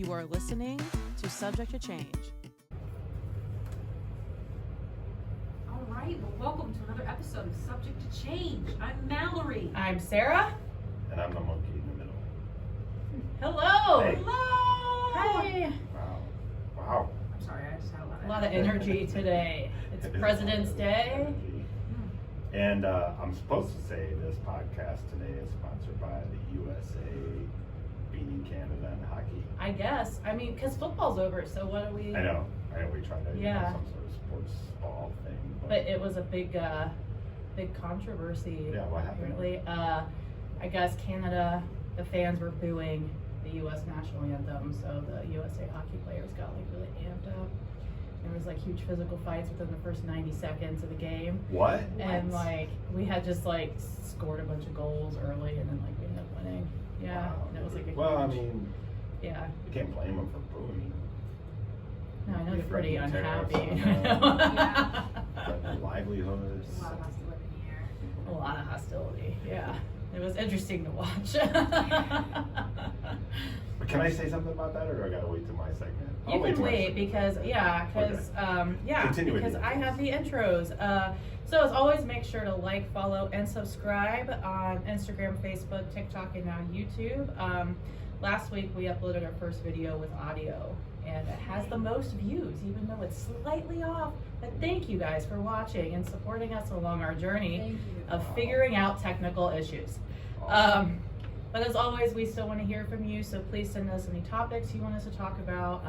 You are listening to Subject to Change. All right, well, welcome to another episode of Subject to Change. I'm Mallory. I'm Sarah. And I'm the monkey in the middle. Hello. Hey. Hello. Hi. Wow. I'm sorry, I just had A lot of energy today. It's It is President's a lot of Day. energy. And I'm supposed to say this podcast today is sponsored by the USA beating Canada in hockey. I guess. I mean, because football's over, so what are we? I know we tried to Yeah. have some sort of sports ball thing. But it was a big controversy. Yeah, what happened? Apparently, I guess Canada, the fans were booing the U.S. national anthem, so the USA hockey players got like really amped up. There was like huge physical fights within the first 90 seconds of the game. What? And like we had just like scored a bunch of goals early, and then like we ended up winning. Yeah, Wow. and it was like a Well, I huge, mean, yeah. you can't blame them for booing. No, I know they're pretty Threatening tariffs unhappy. on Yeah. Threatening livelihoods. There's a lot of hostility in the air. A lot of hostility. Yeah, it was interesting to watch. But can I say something about that, or do I gotta wait till my segment? I'll You can till my wait segment. because Continue with because the I intros. have the intros. So as always, make sure to like, follow, and subscribe on Instagram, Facebook, TikTok, and now YouTube. Last week we uploaded our first video with audio, and it has the most views, even though it's slightly off. But thank you guys for watching and supporting us along our journey Thank you. of figuring out technical issues. Awesome. But as always, we still want to hear from you, so please send us any topics you want us to talk about.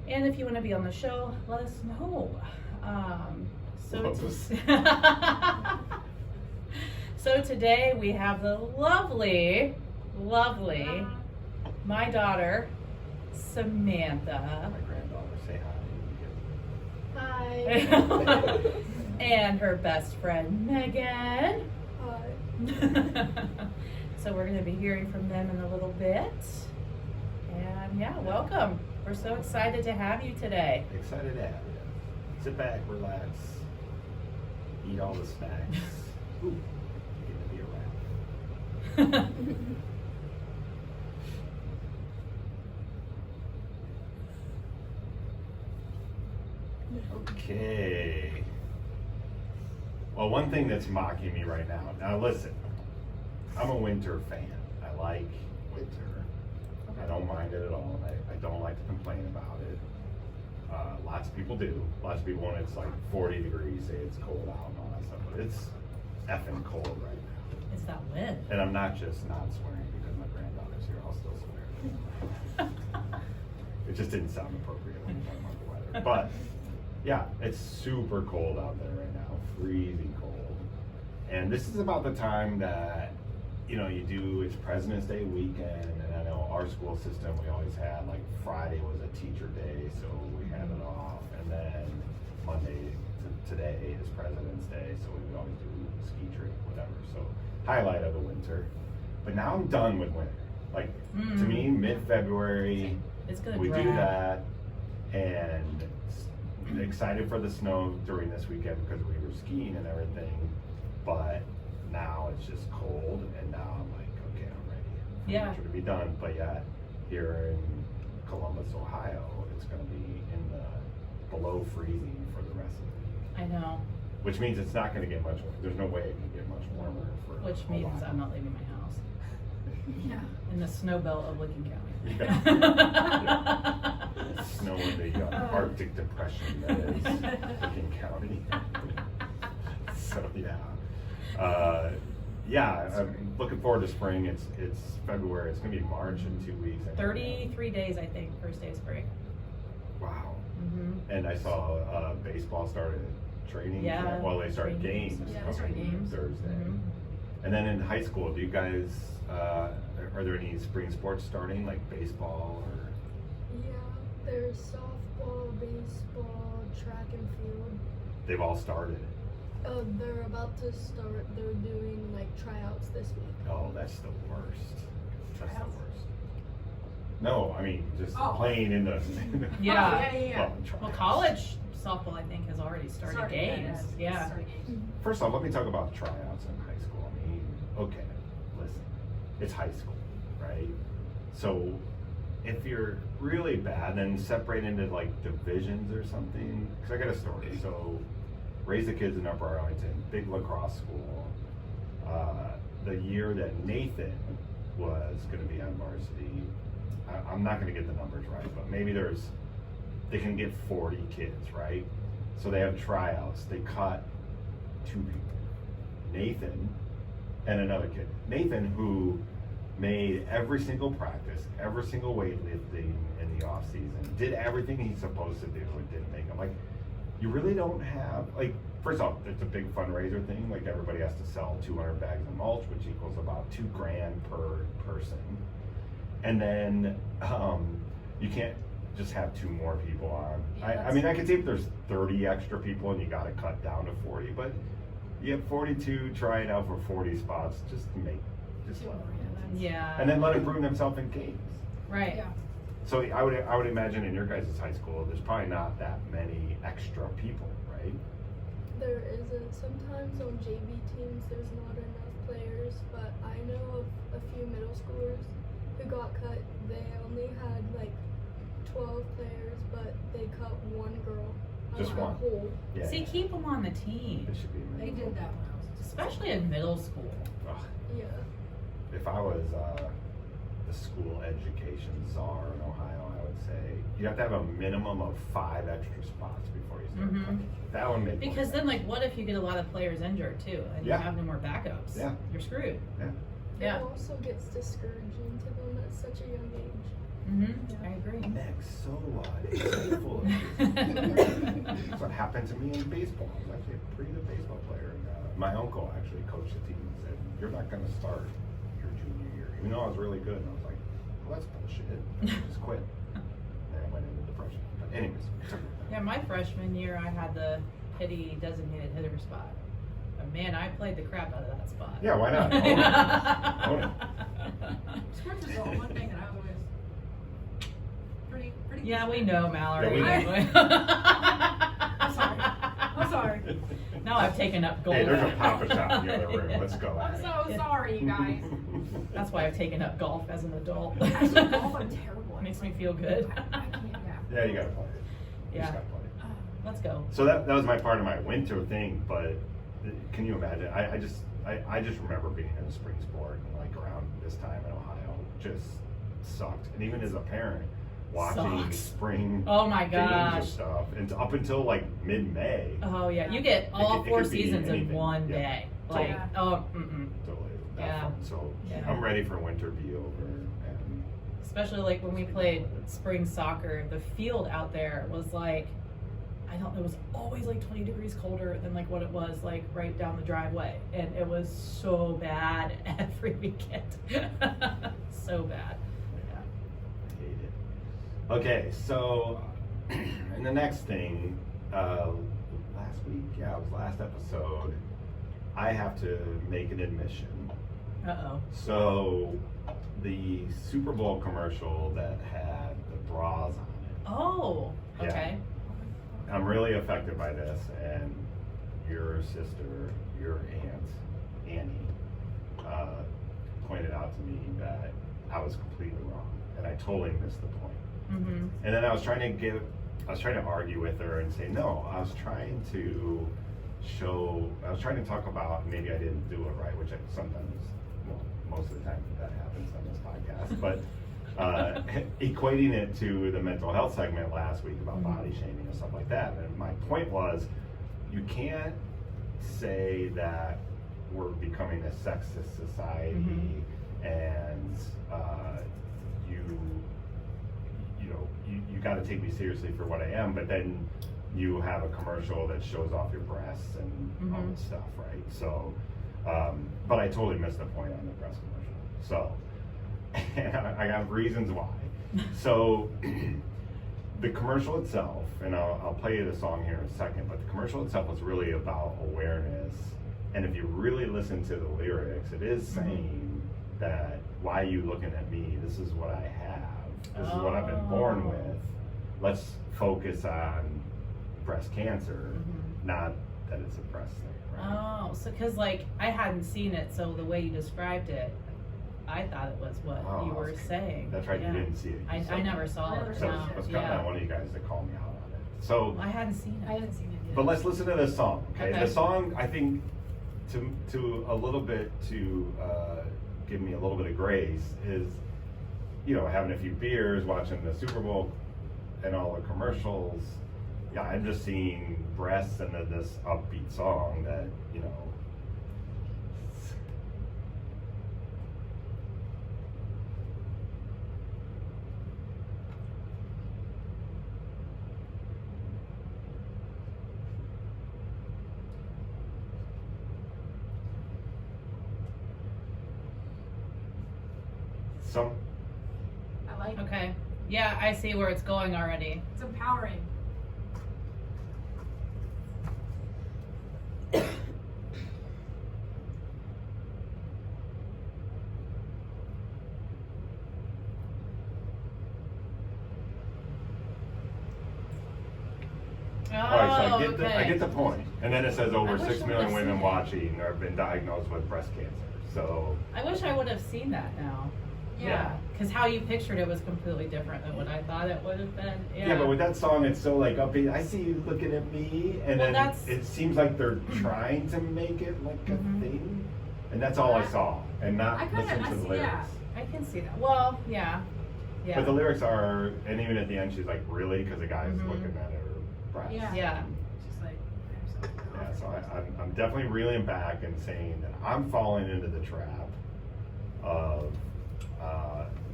And if you want to be on the show, let us know. So today we have the lovely, my daughter, Samantha. My granddaughter, say hi. Hi. And her best friend, Megan. Hi. So we're going to be hearing from them in a little bit. And yeah, welcome. We're so excited to have you today. Excited to have you. Sit back, relax, eat all the snacks. Ooh, you're gonna be a wrap. Okay. Well, one thing that's mocking me right now. Now listen, I'm a winter fan. I like winter. I don't mind it at all. I don't like to complain about it. Lots of people do. Lots of people, when it's like 40 degrees, say it's cold out and all that stuff. But it's effing cold right now. It's that wind. And I'm not just not swearing because my granddaughter's here. I'll still swear. It just didn't sound appropriate when you're talking about the weather. But yeah, it's super cold out there right now. Freezing cold. And this is about the time that, it's President's Day weekend, and I know our school system, we always had, like, Friday was a teacher day, so we had it off, and then Monday to today is President's Day, so we would always do ski trip, whatever, so highlight of the winter. But now I'm done with winter. Like, to me, mid-February, It's going to we drag. do that, and excited for the snow during this weekend because we were skiing and everything, but now it's just cold, and now I'm like, okay, I'm ready for Yeah. winter to be done. But yet, here in Columbus, Ohio, it's going to be in the below freezing for the rest of the week. I know. Which means it's not going to get much warmer. There's no way it can get much warmer for Which a means while. I'm not leaving my house. Yeah. In the snow belt of Licking County. Yeah. Snow in the Arctic Depression that is Licking County. So I'm looking forward to spring. It's February. It's gonna be March in 2 weeks. 33 days, I think, first day of spring. Wow. Mm-hmm. And I saw baseball started training. Yeah, Well, they started training. games Yeah, they started coming games. Thursday. Mhm. And then in high school, do you guys are there any spring sports starting, like baseball or? Yeah, there's softball, baseball, track and field. They've all started. They're about to start. They're doing like tryouts this week. Oh, that's the worst. That's the Tryouts? worst. No, I mean just Oh. playing in the. Yeah. Yeah. Well, Well, tryouts. college softball, I think, has already started games. Yeah. Started games. First off, let me talk about tryouts in high school. I mean, okay, listen, it's high school, right? So if you're really bad, then separate into like divisions or something. Because I got a story. So, raised the kids in Upper Arlington, big lacrosse school. The year that Nathan was going to be on varsity, I'm not going to get the numbers right, but maybe they can get 40 kids, right? So they have tryouts. They cut 2 people, Nathan and another kid. Nathan, who made every single practice, every single weightlifting in the off season, did everything he's supposed to do, and didn't make them. Like, you really don't have, like, first off, it's a big fundraiser thing. Like, everybody has to sell 200 bags of mulch, which equals about $2,000 per person. And then you can't just have 2 more people on. Yeah, I mean, I could see if there's 30 extra people and you got to cut down to 40, but you have 42 trying out for 40 spots. Just let them. Yeah. And then let him prove himself in games. Right. Yeah. So I would imagine in your guys' high school, there's probably not that many extra people, right? There isn't. Sometimes on JV teams there's not enough players, but I know of a few middle schoolers who got cut. They only had like 12 players, but they cut 1 girl. Just out of one. the whole. Yeah. See, keep them on the team, It should be. They did that when I was. especially in middle school. Ugh. Yeah. If I was the school education czar in Ohio, I would say you have to have a minimum of 5 extra spots before you start Mhm. playing. That would make more Because then, sense. like, what if you get a lot of players injured too, and Yeah. you have no more backups? Yeah. You're screwed. Yeah. Yeah. It also gets discouraging to them at such a young age. I agree. Next, so insightful. That's what happened to me in baseball. I was actually a pretty good baseball player. And, my uncle actually coached the team and said, "You're not going to start your junior year," even though I was really good. And I was like, "Well, that's bullshit. I just quit." And I went into depression. But anyways, Yeah, my freshman year, I had the hitty designated hitter spot. But man, I played the crap out of that spot. yeah, why not? Own it. Sports is the one thing that I was always pretty. Yeah, we know, Mallory. Yeah, I'm sorry. I'm sorry. Now I've taken up golf. Hey, there's a Papa Shop in the other room. Let's go. I'm so sorry, you guys. That's why I've taken up golf as an adult. Actually, golf, I'm terrible at. Makes me feel good. I can't. Yeah. Yeah, you gotta play it. You just Yeah. gotta play it. Let's go. So that was my part of my winter thing, but can you imagine? I just remember being in a spring sport like around this time in Ohio just sucked. And even as a parent, watching Sucks. spring Oh my games and gosh. stuff, and up until like mid-May. Oh yeah, you get all it 4 could be seasons in anything. one Yeah. day. Like, Yeah. oh, mm-mm. Totally that Yeah. fun. So Yeah. I'm ready for winter to be over. And Especially like when we played spring soccer, the field out there was like, I don't know, it was always like 20 degrees colder than like what it was like right down the driveway. And it was so bad every weekend. So bad. Yeah. I hate it. Okay, so and the next thing, last week, yeah, it was last episode, I have to make an admission. Uh-oh. So the Super Bowl commercial that had the bras on it. Oh, Yeah. okay. I'm really affected by this, and your sister, your aunt, Annie, pointed out to me that I was completely wrong, and I totally missed the point. Mm-hmm. And then I was trying to argue with her and say, no, I was trying to talk about maybe I didn't do it right, which most of the time that happens on this podcast, but equating it to the mental health segment last week about body shaming and stuff like that. And my point was, you can't say that we're becoming a sexist society and you got to take me seriously for what I am, but then you have a commercial that shows off your breasts and all this stuff, right? So, but I totally missed the point on the breast commercial. So, and I got reasons why. So, the commercial itself, and I'll play you the song here in a second, but the commercial itself was really about awareness. And if you really listen to the lyrics, it is saying that, why are you looking at me? This is what I have. This is what I've been born with. Let's focus on breast cancer, not that it's a breast thing, right? Oh, so because like I hadn't seen it, so the way you described it, I thought it was what Oh, you were saying. That's right, Yeah. you didn't see it. You said I never saw I it. never So saw No. it. let's count Yeah. on one of you guys to call me out on it. So, I hadn't seen it. I hadn't seen it yet. but let's listen to this song, okay? Okay. The song, I think, to a little bit to give me a little bit of grace is, you know, having a few beers, watching the Super Bowl and all the commercials. Yeah, I'm just seeing breasts and then this upbeat song that, you know. Some I like it. Okay. Yeah, I see where it's going already. It's empowering. Oh, All right, so okay. I get the point. And then it says over I wish 6 I million would've women seen it. watching have been diagnosed with breast cancer. So, I wish I would have seen that now. Yeah. Because how you pictured it was completely different than what I thought it would have been. Yeah, but with that song, it's so like upbeat. I see you looking at me, and Well, then that's- it seems like they're trying to make it like a Mhm. thing. And that's all I saw, and not I kinda- listen to I the see- lyrics. yeah. I can see that. Well, yeah. Yeah. But the lyrics are, and even at the end, she's like, really? Because the guy's Mhm. looking at her breasts. Yeah. Yeah. Just like, Yeah, so I'm definitely reeling back and saying that I'm falling into the trap of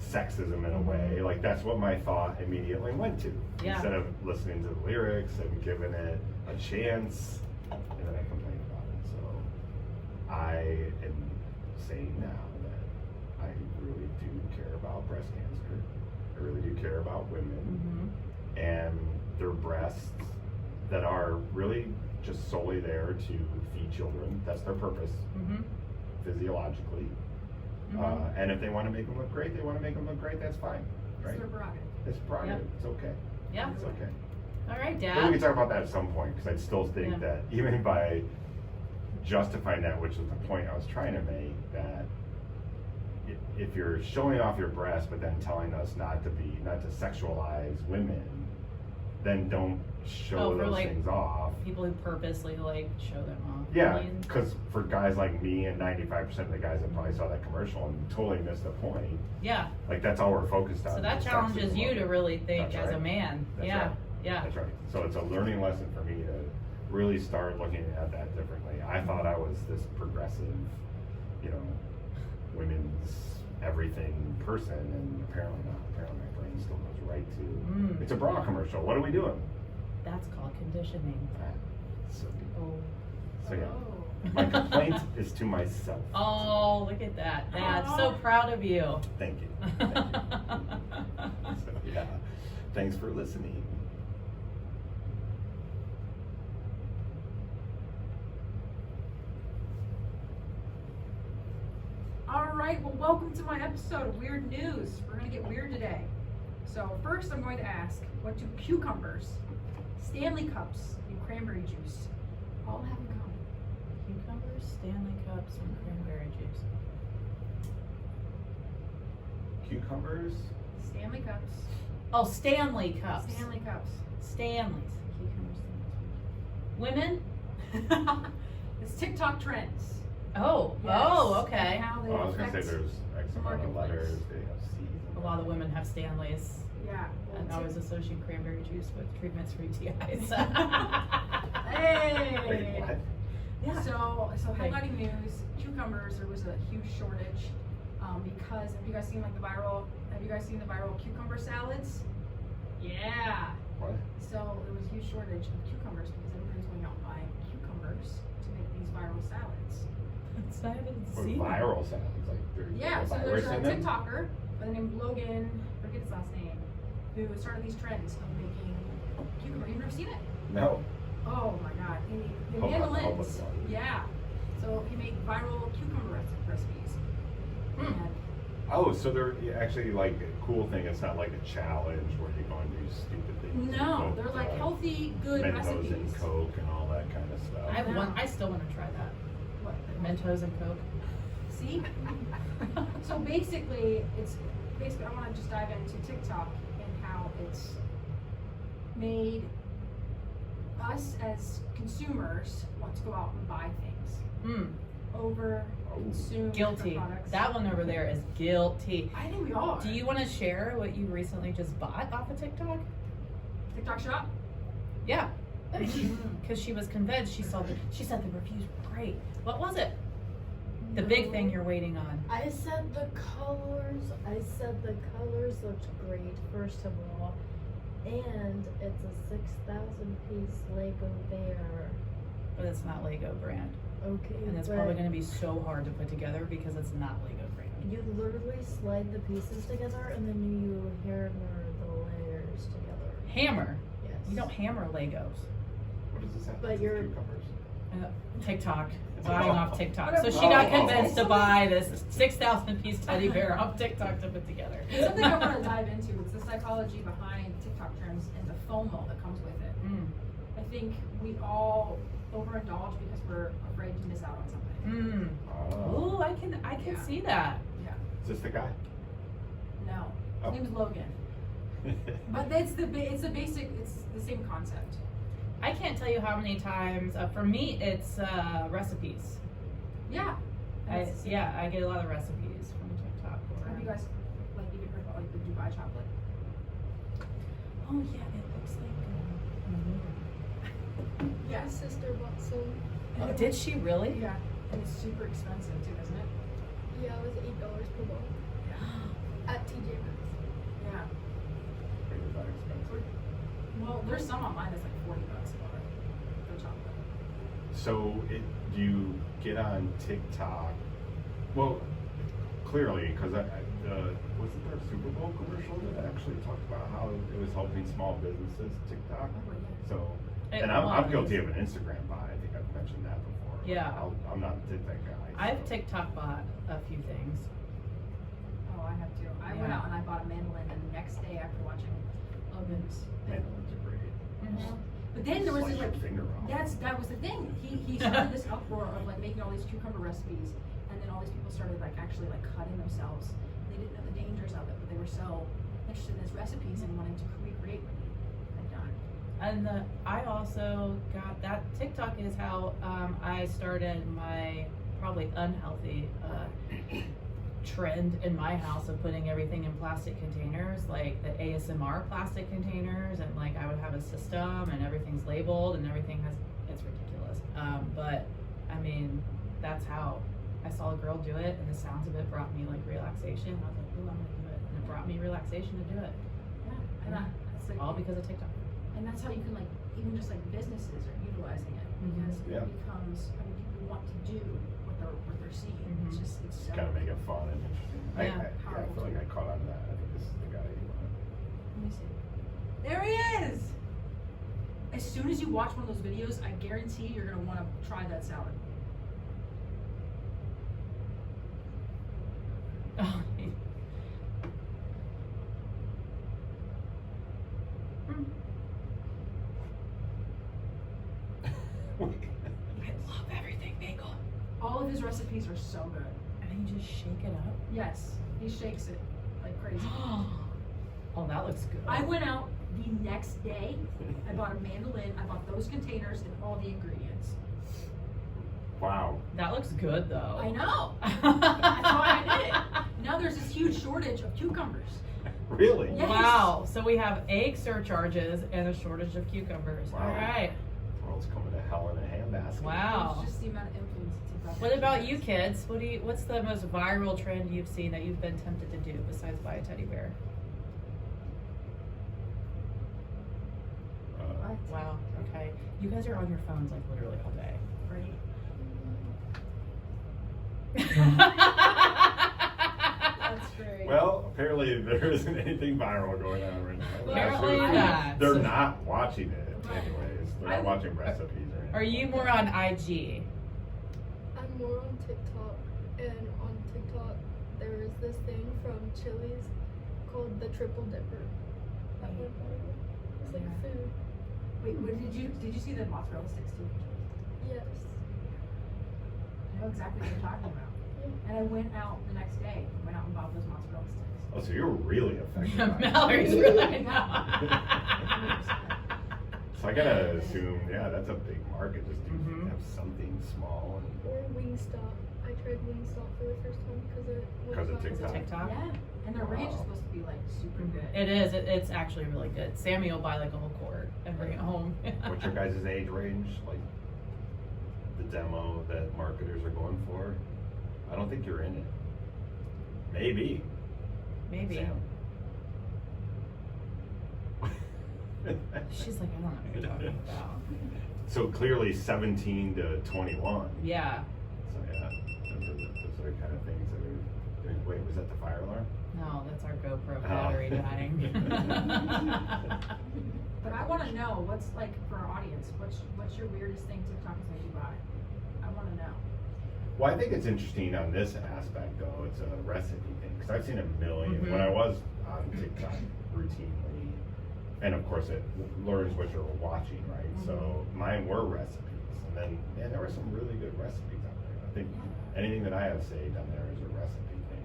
sexism in a way. Mhm. Like that's what my thought immediately went to. Yeah. Instead of listening to the lyrics and giving it a chance, and then I complain about it. So I am saying now that I really do care about breast cancer. I really do care about women Mhm. and their breasts that are really just solely there to feed children. That's their purpose, Mhm. physiologically. Mhm. And if they want to make them look great, they want to make them look great. That's fine, it's right? their prerogative. It's prerogative. It's okay. Yeah. It's okay. All right, Maybe we Dad. can talk about that at some point because I still think Yeah. that even by justifying that, which is the point I was trying to make, that if you're showing off your breasts but then telling us not to sexualize women, then don't show Oh, for, those like, things off. People who purposely like show them off. Yeah, I mean, because for guys like me and 95% of the guys that probably saw that commercial and totally missed the point, yeah. like that's all we're focused on. So that is challenges sexism. you to really think That's as a right. man. That's Yeah. right. Yeah. That's right. So it's a learning lesson for me to really start looking at that differently. I thought I was this progressive, you know, women's everything person, and apparently not. Apparently my brain still goes right to, it's a bra commercial. What are we doing? That's called conditioning. So, Oh. so yeah. Oh. My complaint is to myself. Oh, look at that. Dad, so Aw. proud of you. Thank you. Thank you. So, yeah. Thanks for listening. All right, well, welcome to my episode of Weird News. We're gonna get weird today. So first, I'm going to ask, what do cucumbers, Stanley cups, and cranberry juice all have in common? Cucumbers, Stanley cups, and cranberry juice. Cucumbers? Stanley cups, Oh, Stanley cups. Stanley cups. Stanleys. Cucumbers, Stanleys. Women? It's TikTok trends. Oh. Yes, Oh, and okay. how they Oh, I was gonna say affect there's X amount of marketplace. letters, they have C's. A lot of women have Stanleys. Yeah. And I always associate cranberry juice with treatments for UTIs. Hey. Wait, what? Yeah. So Okay. headlining news: cucumbers. There was a huge shortage because have you guys seen the viral cucumber salads? Yeah. What? So there was a huge shortage of cucumbers because everybody's going out buying cucumbers to make these viral salads. I haven't Or seen viral sounds, like there's Yeah. a So there's virus a in them? TikToker by the name of Logan, I forget his last name, who started these trends of making cucumber. You've never seen it? No. Oh my god, the Hold on, hold mandolins. on. Yeah. So he made viral cucumber recipes. And Oh, so they're actually like a cool thing. It's not like a challenge where you go and do stupid things. no, Like, they're like healthy, good Mentos recipes. and Coke and all that kind of stuff. I want. I still want to try that. What? Mentos and Coke. See? So basically, I want to just dive into TikTok and how it's made us as consumers want to go out and buy things. Over consume Guilty. different products. That one over there is guilty. I think we all are. Do you want to share what you recently just bought off of TikTok? TikTok shop? Yeah. Because she was convinced. She said the reviews were great. What was it? The big thing you're waiting on. I said the colors looked great, first of all. And it's a 6,000 piece Lego bear. But it's not Lego brand. Okay. And it's but probably going to be so hard to put together because it's not Lego brand. you literally slide the pieces together and then you hammer the layers together. Hammer. Yes. You don't hammer Legos. What does this have? But to do with you're- cucumbers? TikTok. Buying off TikTok. So Whatever. she got Oh. convinced to buy this 6,000 piece teddy bear off TikTok to put together. It's something I want to dive into. It's the psychology behind TikTok trends and the FOMO that comes with it. I think we all overindulge because we're afraid to miss out on something. Oh. Ooh, I can Yeah. see that. Yeah. Is this the guy? No. Oh. His name is Logan. But it's the same concept. I can't tell you how many times. For me, it's recipes. Yeah. I get a lot of recipes from TikTok. Have you guys even heard about the Dubai chocolate? Oh yeah, it looks like. My sister bought some. Oh, did she really? Yeah. And it's super expensive too, isn't it? Yeah, it was $8 per bowl at TJ Maxx. Yeah. Is that expensive? Well, there's some online that's like $40 for it. For chocolate. So, do you get on TikTok? Well, clearly, because wasn't there a Super Bowl commercial that actually talked about how it was helping small businesses, TikTok? Oh, yeah. So, It and I'm was. guilty of an Instagram buy. I think I've mentioned that before. Yeah. I'm not a TikTok guy. I've so. TikTok bought a few things. Oh, I have too. I went Yeah. out and I bought a mandolin, and the next day after watching Logan's. Mandolins are great. Mhm. But then there was Slice this, your like, finger off. that was the thing. He started this uproar of like making all these cucumber recipes, and then all these people started like actually like cutting themselves. They didn't know the dangers of it, but they were so interested in his recipes and wanting to recreate what he had done. And I also got that. TikTok is how I started my probably unhealthy trend in my house of putting everything in plastic containers, like the ASMR plastic containers, and like I would have a system and everything's labeled and everything it's ridiculous. But I mean, that's how I saw a girl do it, and the sounds of it brought me like relaxation. I was like, ooh, I'm gonna do it, and it brought me relaxation to do it. Yeah, and that's like, All because of TikTok. and that's how you can like even just like businesses are utilizing it because Yeah. it becomes. I mean, people want to do what they're seeing. It's Mhm. just it's so. Kind of make it fun and interesting. Yeah. I feel like I caught on to that. I think this is the guy you want. Let me see. There he is! As soon as you watch one of those videos, I guarantee you're gonna want to try that salad. Oh, I love everything bagel. All of his recipes are so good. And you just shake it up. Yes, he shakes it like crazy. Oh, that looks good. I went out the next day. I bought a mandolin. I bought those containers and all the ingredients. Wow. That looks good though. I know. That's why I did it. Now there's this huge shortage of cucumbers. Really? Yes. Wow. So we have egg surcharges and a shortage of cucumbers. Wow. All right. The world's coming to hell in a handbasket. Wow. It's just the amount of influence TikTok What about has. you kids? What's the most viral trend you've seen that you've been tempted to do besides buy a teddy bear? What? Wow. Okay. You guys are on your phones like literally all day. Right. That's great. Well, apparently there isn't anything viral going on right now. Apparently Actually, not. They're not watching it anyways. They're not watching recipes or anything. Are you more on IG? I'm more on TikTok, and on TikTok there is this thing from Chili's called the Triple Dipper. That one, it's like Yeah. food. Wait, what did you see the mozzarella sticks too? Yes. I know exactly what you're talking about. And I went out the next day, went out and bought those mozzarella sticks. Oh, so you're really affected by it. Mallory's really So I gotta assume, yeah, that's a big market, just to Mhm. have something small and Or Wingstop. I tried Wingstop for the first time because it was 'Cause of on- Is it TikTok? Yeah, and their range is Wow. supposed to be like super good. It is. It's actually really good. Sammy will buy like a whole quart and bring it home. what's your guys' age range? Like the demo that marketers are going for? I don't think you're in it. Maybe. Maybe. Sam. She's like, I don't know what you're talking about. So clearly 17 to 21. Yeah. So yeah, those are the kind of things that are. Wait, was that the fire alarm? No, that's our GoPro Oh. battery dying. But I want to know what's like for our audience. What's your weirdest thing TikTok has made you buy? I want to know. Well, I think it's interesting on this aspect though. It's a recipe thing because I've seen a million. Mhm. When I was on TikTok routinely, and of course it learns what you're watching, right? So mine were recipes, and then man, there were some really good recipes out there. I think anything that I have saved on there is a recipe thing.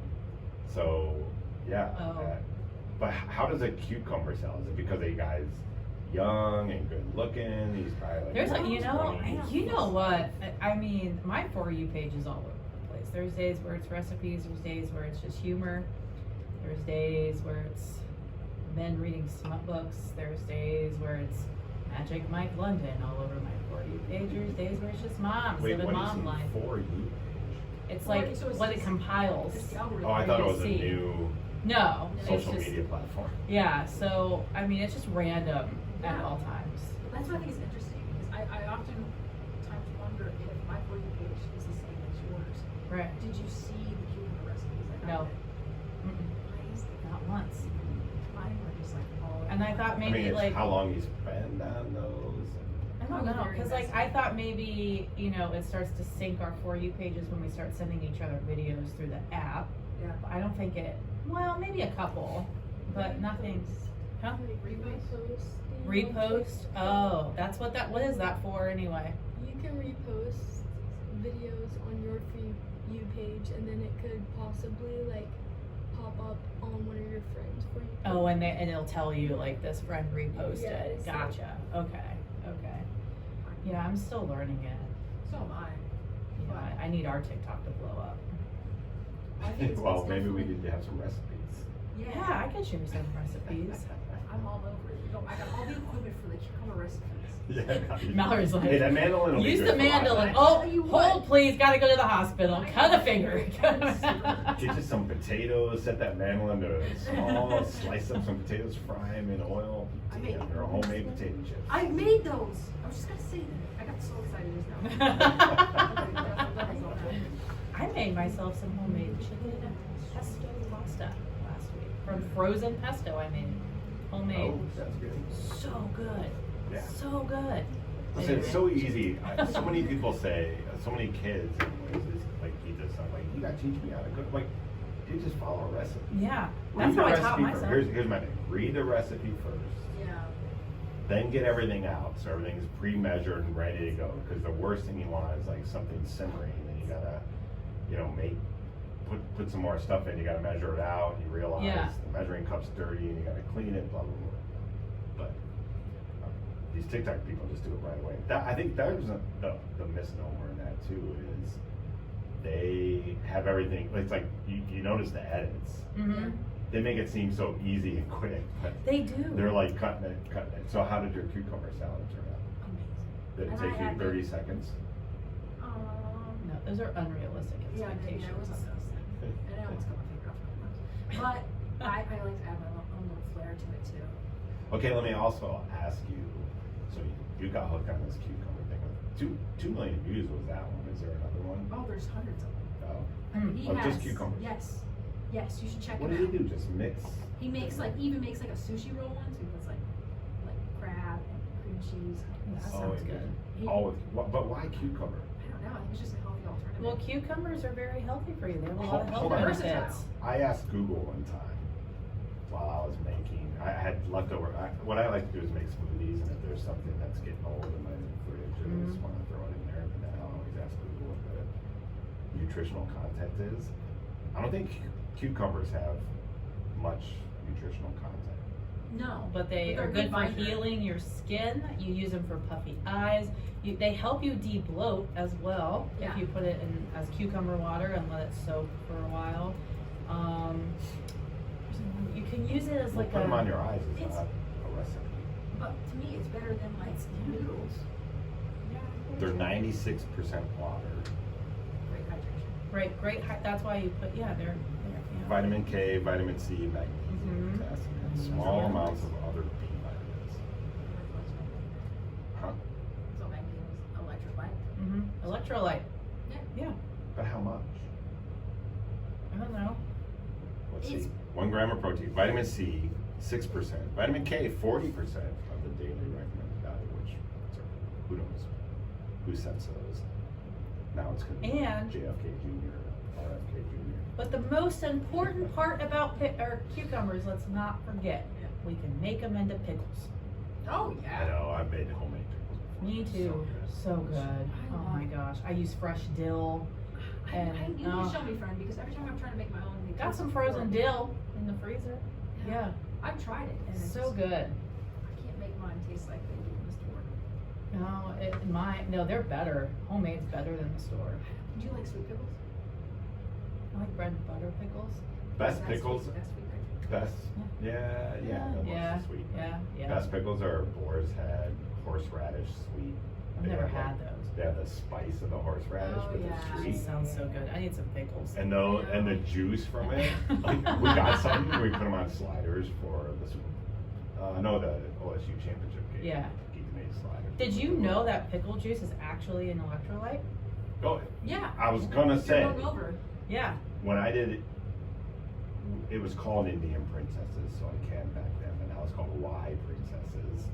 So yeah. Oh. But how does a cucumber sell? Is it because a guy's young and good looking? He's probably like There's a, early you know, 20s. you know what? I mean, my For You page is all over the place. There's days where it's recipes. There's days where it's just humor. There's days where it's men reading smut books. There's days where it's Magic Mike London all over my For You page. There's days where it's just moms Wait, living what is mom he life. for you? It's For like You, so it's what it just- compiles. Just the algorithm. Oh, I thought it was a See. new No, it's social just, media platform. yeah. So I mean, it's just random at Yeah. all times. That's what I think is interesting because I often times wonder if my For You page is the same as yours. Right. Did you see the cucumber recipes? I No. got it. Mm-mm. Crazy. Not once. Mine were just like all over And I the thought place. I mean, maybe it's like how long you spend on those. I don't Probably know, very because like messy. I thought maybe, you know, it starts to sync our For You pages when we start sending each other videos through the app. Yeah. But I don't think it, well, maybe a couple, but nothing. Huh? Like, repost. Repost? Oh, that's what is that for anyway? You can repost videos on your For You page, and then it could possibly like pop up on one of your friends' For You. Oh, and it'll tell you like this friend reposted. Yes. Gotcha. Okay. Yeah, I'm still learning it. So am I. You know, I need our TikTok to blow up. I think it's Well, it's maybe we definitely- need to have some recipes. Yeah, I can share some recipes. I'm all over it. I got all the equipment for the cucumber recipes. Yeah. Mallory's like, Hey, that mandolin will be use good the for mandolin. live. Oh, Tell you hold what. please, gotta go to the hospital. Cut a finger. Get you some potatoes, set that mandolin to small, slice up some potatoes, fry them in oil. I made- Damn, they're homemade potato chips. I made those. I was just gonna say that. I got so excited just now. I made myself some homemade chicken pesto pasta last week. From frozen pesto I made. Homemade. Oh, that's good. So good. Yeah. So good. Listen, it's so easy. So many people say, so many kids, anyways, is like eat this stuff. Like, you gotta teach me how to cook. Like, you just follow a recipe. Yeah. Read That's the how I recipe taught first. myself. Here's my thing. Read the recipe first. Yeah. Then get everything out, so everything's pre-measured and ready to go. Because the worst thing you want is like something simmering, and you gotta, you know, put some more stuff in. You gotta measure it out, and you realize Yeah. the measuring cup's dirty, and you gotta clean it. Blah blah blah. But these TikTok people just do it right away. I think there's the misnomer in that too is they have everything. It's like you notice the edits. Mm-hmm. They make it seem so easy and quick, but They do. they're like cutting it. So how did your cucumber salad turn out? Amazing. Did it And take I you had 30 seconds? Um, No, those are unrealistic yeah, and expectations. it was on those. And I almost cut my finger off a couple times. But I like to add my own little flair to it too. Okay, let me also ask you. So you got hooked on this cucumber thing. 2 million views was that one. Is there another one? Oh, there's hundreds of them. Oh. I mean, he Oh, has. just cucumbers? Yes. Yes, you should check What him did out. he do? Just mix? He makes even makes like a sushi roll one, so he puts like crab and cream cheese. That That's sounds so good. He- Oh, but why cucumber? I don't know. I think it's just a healthy alternative. Well, cucumbers are very healthy for you. They have a lot of health Hold on. benefits. I asked Google one time while I was making. I had leftover. What I like to do is make smoothies, and if there's something that's getting old in my fridge, I just want to throw it in there. But then I always ask Google if nutritional content is, I don't think cucumbers have much nutritional content. No. But they they're are a good for binder. healing your skin. You use them for puffy eyes. They help you de-bloat as well Yeah. if you put it in as cucumber water and let it soak for a while. You can use it as Well, like put them on your a. eyes is It's- not a recipe. But to me, it's better than like noodles. They're 96% water. Great hydration. Right, great. That's why you put. Yeah, they're. Yeah. Vitamin K, vitamin C, magnesium, Mhm. potassium, and small amounts of other B vitamins. Huh? So magnesium is electrolyte. Mm-hmm. Electrolyte. Yeah. Yeah. But how much? I don't know. Let's It's- see. 1 gram of protein. Vitamin C, 6%. Vitamin K, 40% of the daily recommended value, which who knows? Who sets those? Now it's going to be And- JFK Jr., RFK Jr. But the most important part about cucumbers, let's not forget, we can make them into pickles. Oh I yeah. know, I've made homemade pickles before. Me too. So good. I Oh my love- gosh. I use fresh dill. I And, you need oh. to show me, friend, because every time I'm trying to make my own, they Got taste some horrible. frozen dill in the freezer. Yeah. I've tried it, and it's So just, good. I can't make mine taste like they do in the store. No, they're better. Homemade's better than the store. Do you like sweet pickles? I like bread and butter pickles. Best That's pickles, sweet, that's sweet, right? best, yeah, the most Yeah, sweet. yeah. Best pickles are boar's head, horseradish sweet. I've They never have, had like, those. They have the spice of the horseradish Oh, with yeah. the That sweet. sounds so good. I need some pickles. And the juice from it, like, we got some, we put them on sliders for the OSU championship game. Yeah. Geek made sliders. Did you know that pickle juice is actually an electrolyte? Oh, Yeah. I was gonna say, You're hungover. Yeah. when I did it, it was called Indian Princesses, so I can back then, and now it's called Y Princesses.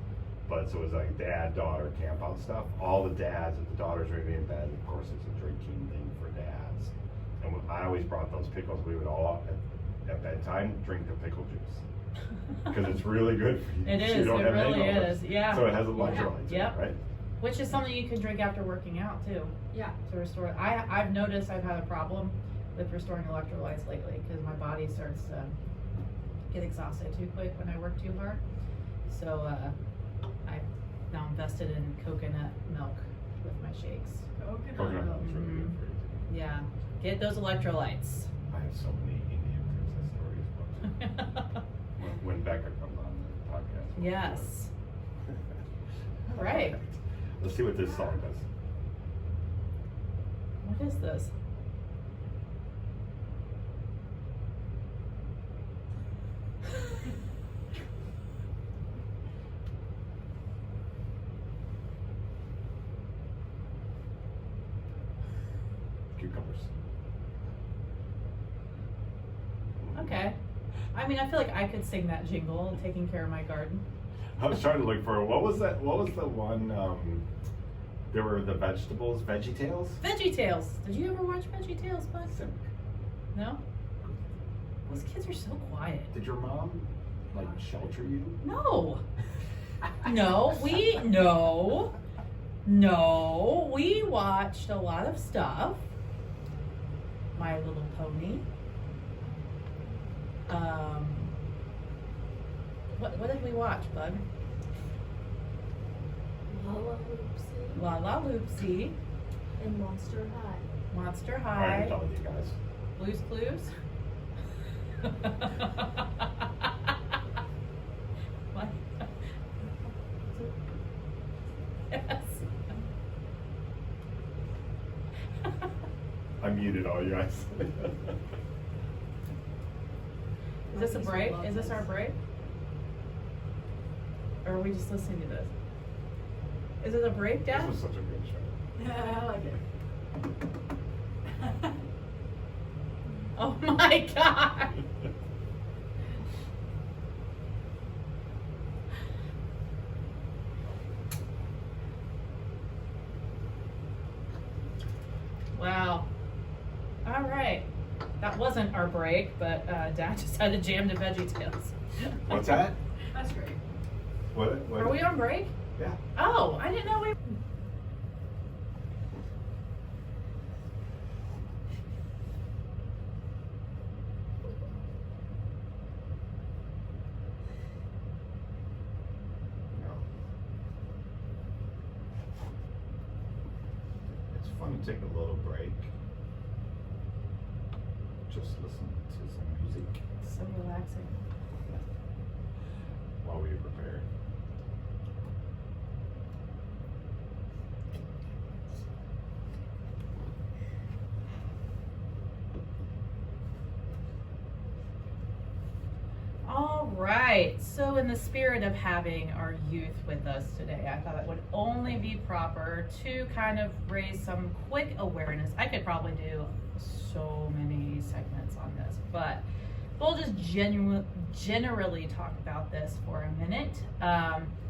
But so it was like dad, daughter, camp out stuff. All the dads, if the daughters were in bed, of course it's a drinking thing for dads. And I always brought those pickles, we would all, at bedtime, drink the pickle juice. Because it's really good for you. It so is, you don't it have really hangovers. is, yeah. So it has electrolytes in it, Yep. right? Which is something you can drink after working out too, Yeah. to restore. I've noticed I've had a problem with restoring electrolytes lately because my body starts to get exhausted too quick when I work too hard. So I've now invested in coconut milk with my shakes. Coconut milk is really good Mhm. for you too. Yeah, get those electrolytes. I have so many Indian princess stories about when Becca comes on the podcast. Yes. Right. Let's see what this song does. What is this? Cucumbers. Okay. I mean, I feel like I could sing that jingle, taking care of my garden. I was trying to look for, what was that? What was the one? There were the vegetables, VeggieTales. VeggieTales. Did you ever watch VeggieTales, Bud? No? Those kids are so quiet. Did your mom like shelter you? No. No, we watched a lot of stuff. My Little Pony. What did we watch, Bud? Lala Loopsy La La Loopsy, and Monster High. Monster All right, I'm High, done with you guys. Blue's Clues. What? Yes. I muted all you guys. Is this a break? Is this our break? Or are we just listening to this? Is it a break, This Dad? was such a good show. Yeah, I like it. Oh my God. Wow. All right. That wasn't our break, but Dad just had to jam to VeggieTales. What's that? That's great. What? Are we on break? Yeah. Oh, I didn't know we. take a little break. Just listen to some music So relaxing. while we prepare. All right. So, in the spirit of having our youth with us today, I thought it would only be proper to kind of raise some quick awareness. I could probably do so many segments on this, but we'll just generally talk about this for a minute.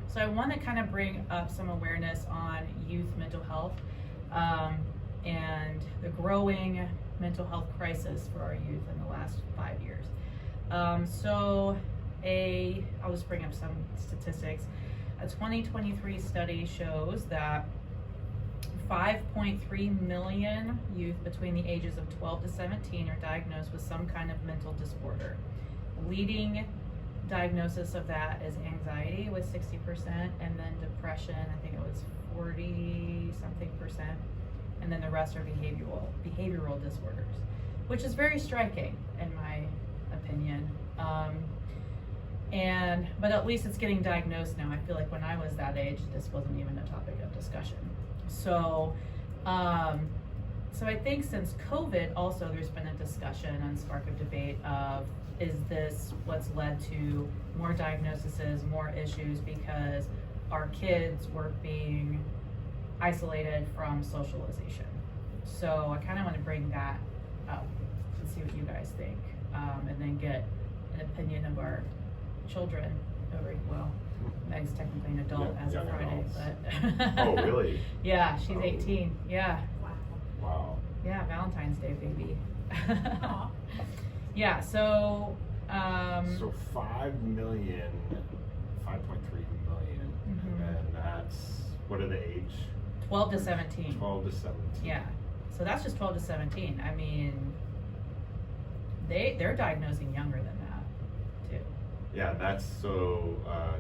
So, I want to kind of bring up some awareness on youth mental health and the growing mental health crisis for our youth in the last 5 years. I'll just bring up some statistics. A 2023 study shows that 5.3 million youth between the ages of 12 to 17 are diagnosed with some kind of mental disorder. Leading diagnosis of that is anxiety with 60%, and then depression, I think it was 40-something%, and then the rest are behavioral disorders, which is very striking in my opinion. But at least it's getting diagnosed now. I feel like when I was that age, this wasn't even a topic of discussion. So I think since COVID, also there's been a discussion and spark of debate of, is this what's led to more diagnoses, more issues, because our kids were being isolated from socialization. So I kind of want to bring that up and see what you guys think, and then get an opinion of our children. Well, Meg's technically an adult as of young Friday, adults. but Oh, really? yeah, she's Oh. 18. Yeah, Wow. yeah, Valentine's Day, baby. Aw. Yeah, so So 5 million, 5.3 million, Mhm. and that's, what are the age? 12 to 17. 12 to 17. Yeah, so that's just 12 to 17. I mean, they're diagnosing younger than that too. Yeah, that's so,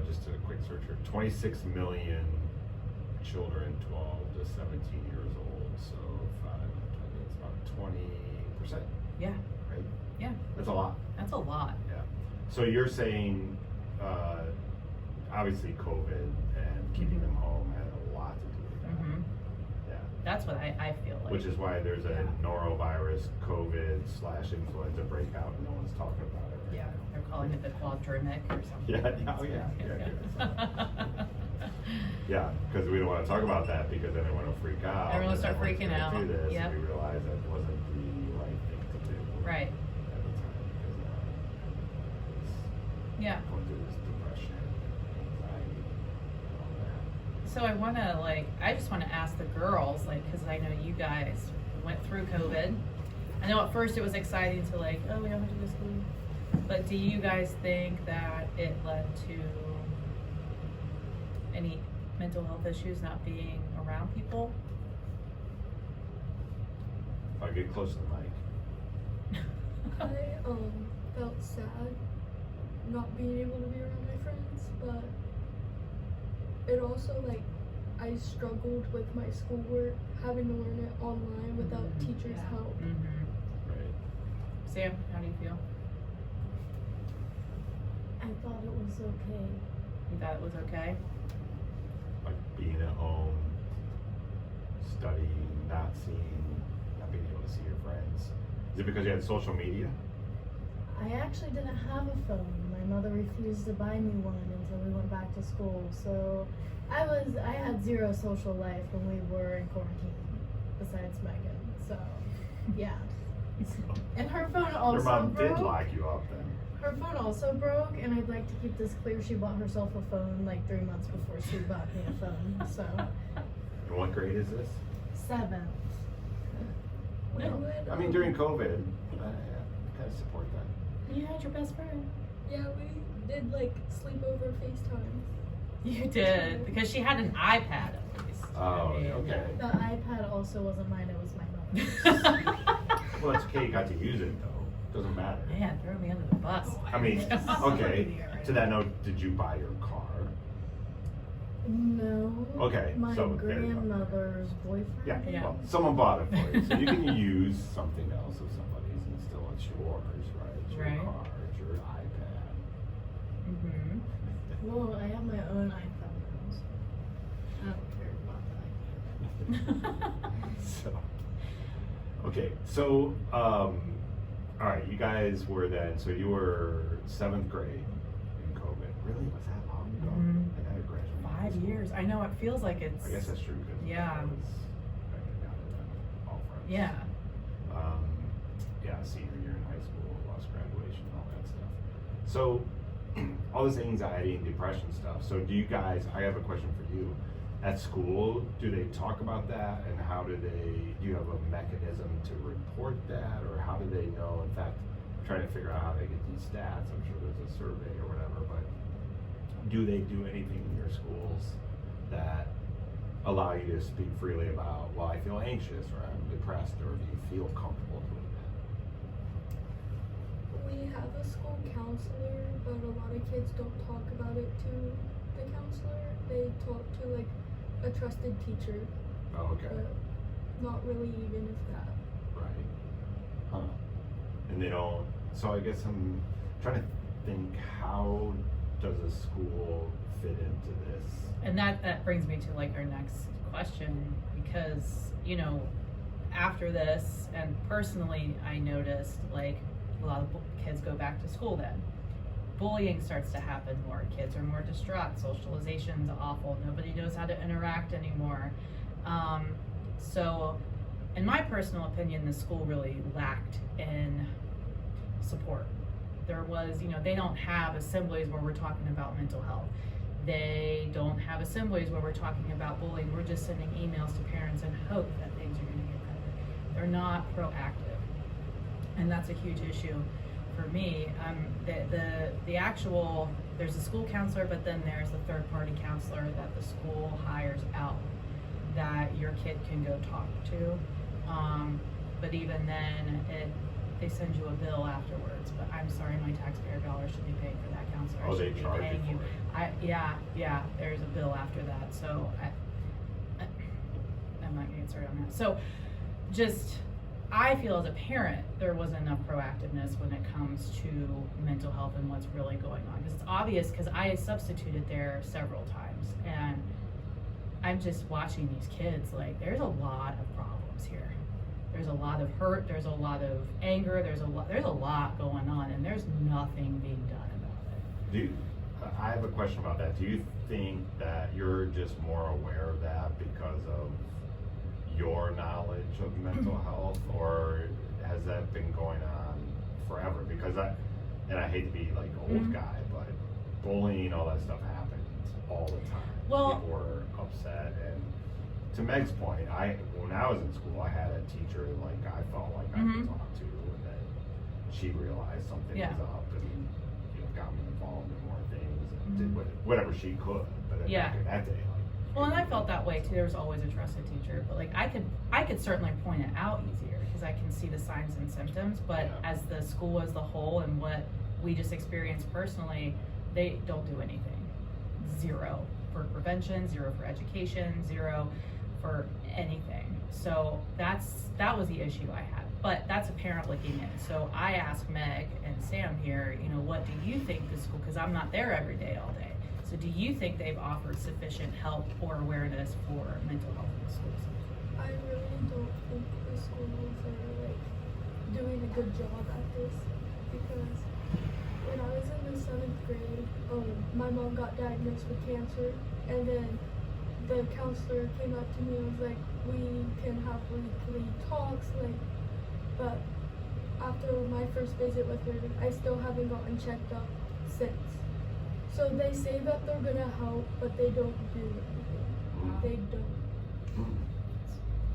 just a quick search here, 26 million children 12 to 17 years old, so 5, it's about 20%, Yeah, right? yeah, That's a lot. that's a lot. Yeah. So you're saying, obviously COVID and keeping them home had a lot to do with that. hmm Yeah. That's what I feel like. Which is why there's a Yeah. norovirus COVID/influenza breakout and no one's talking about it right Yeah, now. they're calling it the quadrimic or something. Yeah, oh yeah. Yeah, because we don't want to talk about that because then everyone will freak out. Everyone will and start everyone's freaking gonna out. Do this, Yep. and we realized that wasn't the right thing to do. Right. At the time, because Yeah. going through this depression, anxiety, and all that. So I just want to ask the girls, because I know you guys went through COVID. I know at first it was exciting to oh, we don't have to go to school. But do you guys think that it led to any mental health issues not being around people? If I get close to the mic. I felt sad not being able to be around my friends, but it also I struggled with my schoolwork, having to learn it online without teachers' Yeah. help. Mm-hmm. Right. Sam, how do you feel? I thought it was okay. You thought it was okay? Like being at home, studying, not being able to see your friends. Is it because you had social media? I actually didn't have a phone. My mother refused to buy me one until we went back to school. So I had zero social life when we were in quarantine, besides Megan. So yeah. And her phone also Your mom broke. did lock you up then. Her phone also broke, and I'd like to keep this clear. She bought herself a phone 3 months before she bought me a phone. So And what grade is this? 7th. No. I mean, during COVID, I kind of support that. You had your best friend. Yeah, we did sleepover FaceTime. You did, because she had an iPad at least. Oh, okay. The iPad also wasn't mine. It was my mother's. Well, that's okay. You got to use it though. Doesn't matter. Man, throw me under the bus. I mean, okay. To that note, did you buy your car? No. Okay, My so there you go. grandmother's boyfriend. Yeah, Yeah. well, someone bought it for you, so you can use something else of somebody's and still it's yours, right? It's your Right. car, it's your iPad. Mm-hmm. Well, I have my own iPhone now, so I don't care about that. So, okay, so, all right, you guys were then, so you were 7th grade in COVID. Really, was that long ago? Mhm. I had to graduate from high 5 school. years. I know, it feels like it's. I guess that's true because Yeah. I was got it all friends. Yeah. Yeah, senior year in high school, lost graduation, all that stuff. So, all this anxiety and depression stuff. So, do you guys? I have a question for you. At school, do they talk about that, and how do they? Do you have a mechanism to report that, or how do they know? In fact, I'm trying to figure out how they get these stats. I'm sure there's a survey or whatever, but do they do anything in your schools that allow you to speak freely about, well, I feel anxious or I'm depressed, or do you feel comfortable doing that? We have a school counselor, but a lot of kids don't talk about it to the counselor. They talk to like a trusted teacher, Oh, okay, but not really even if that. right. Huh. And they don't, so I guess I'm trying to think, how does a school fit into this? And that brings me to like our next question, because, you know, after this, and personally, I noticed like a lot of kids go back to school then. Bullying starts to happen more. Kids are more distraught. Socialization's awful. Nobody knows how to interact anymore. So, in my personal opinion, the school really lacked in support. There was, you know, they don't have assemblies where we're talking about mental health. They don't have assemblies where we're talking about bullying. We're just sending emails to parents and hope that things are going to get better. They're not proactive, and that's a huge issue for me. The actual, there's a school counselor, but then there's a third party counselor that the school hires out that your kid can go talk to. But even then, they send you a bill afterwards. But I'm sorry, my taxpayer dollars should be paying for that counselor. I Oh, they should be charge you paying for it? Yeah, there's a bill after that. So I'm not gonna get started on that. So just, I feel as a parent, there wasn't enough proactiveness when it comes to mental health and what's really going on. Because it's obvious, because I substituted there several times, and I'm just watching these kids, like, there's a lot of problems here. There's a lot of hurt, there's a lot of anger, there's a lot going on, and there's nothing being done about it. I have a question about that. Do you think that you're just more aware of that because of your knowledge of mental health, or has that been going on forever? Because I hate to be like old guy, but bullying, all that stuff happens all the time. Well- People are upset, and to Meg's point, when I was in school, I had a teacher like I felt like I could talk to, and then she realized something Yeah. was up, and got me involved in more things, and did whatever she could. But then Yeah. after that day, Well, and I felt that way too. There was always a trusted teacher, but like I could certainly point it out easier because I can see the signs and symptoms. But Yeah. as the school as the whole and what we just experienced personally, they don't do anything. 0 for prevention, 0 for education, 0 for anything. So that was the issue I had. But that's a parent looking in. So I asked Meg and Sam here, you know, what do you think the school? Because I'm not there every day, all day. So do you think they've offered sufficient help or awareness for mental health in the schools? I really don't think the schools are like doing a good job at this, because when I was in the 7th grade, my mom got diagnosed with cancer, and then the counselor came up to me and was like, we can have weekly talks, like, but after my first visit with her, I still haven't gotten checked up since. So they say that they're gonna help, but they don't do anything. They don't.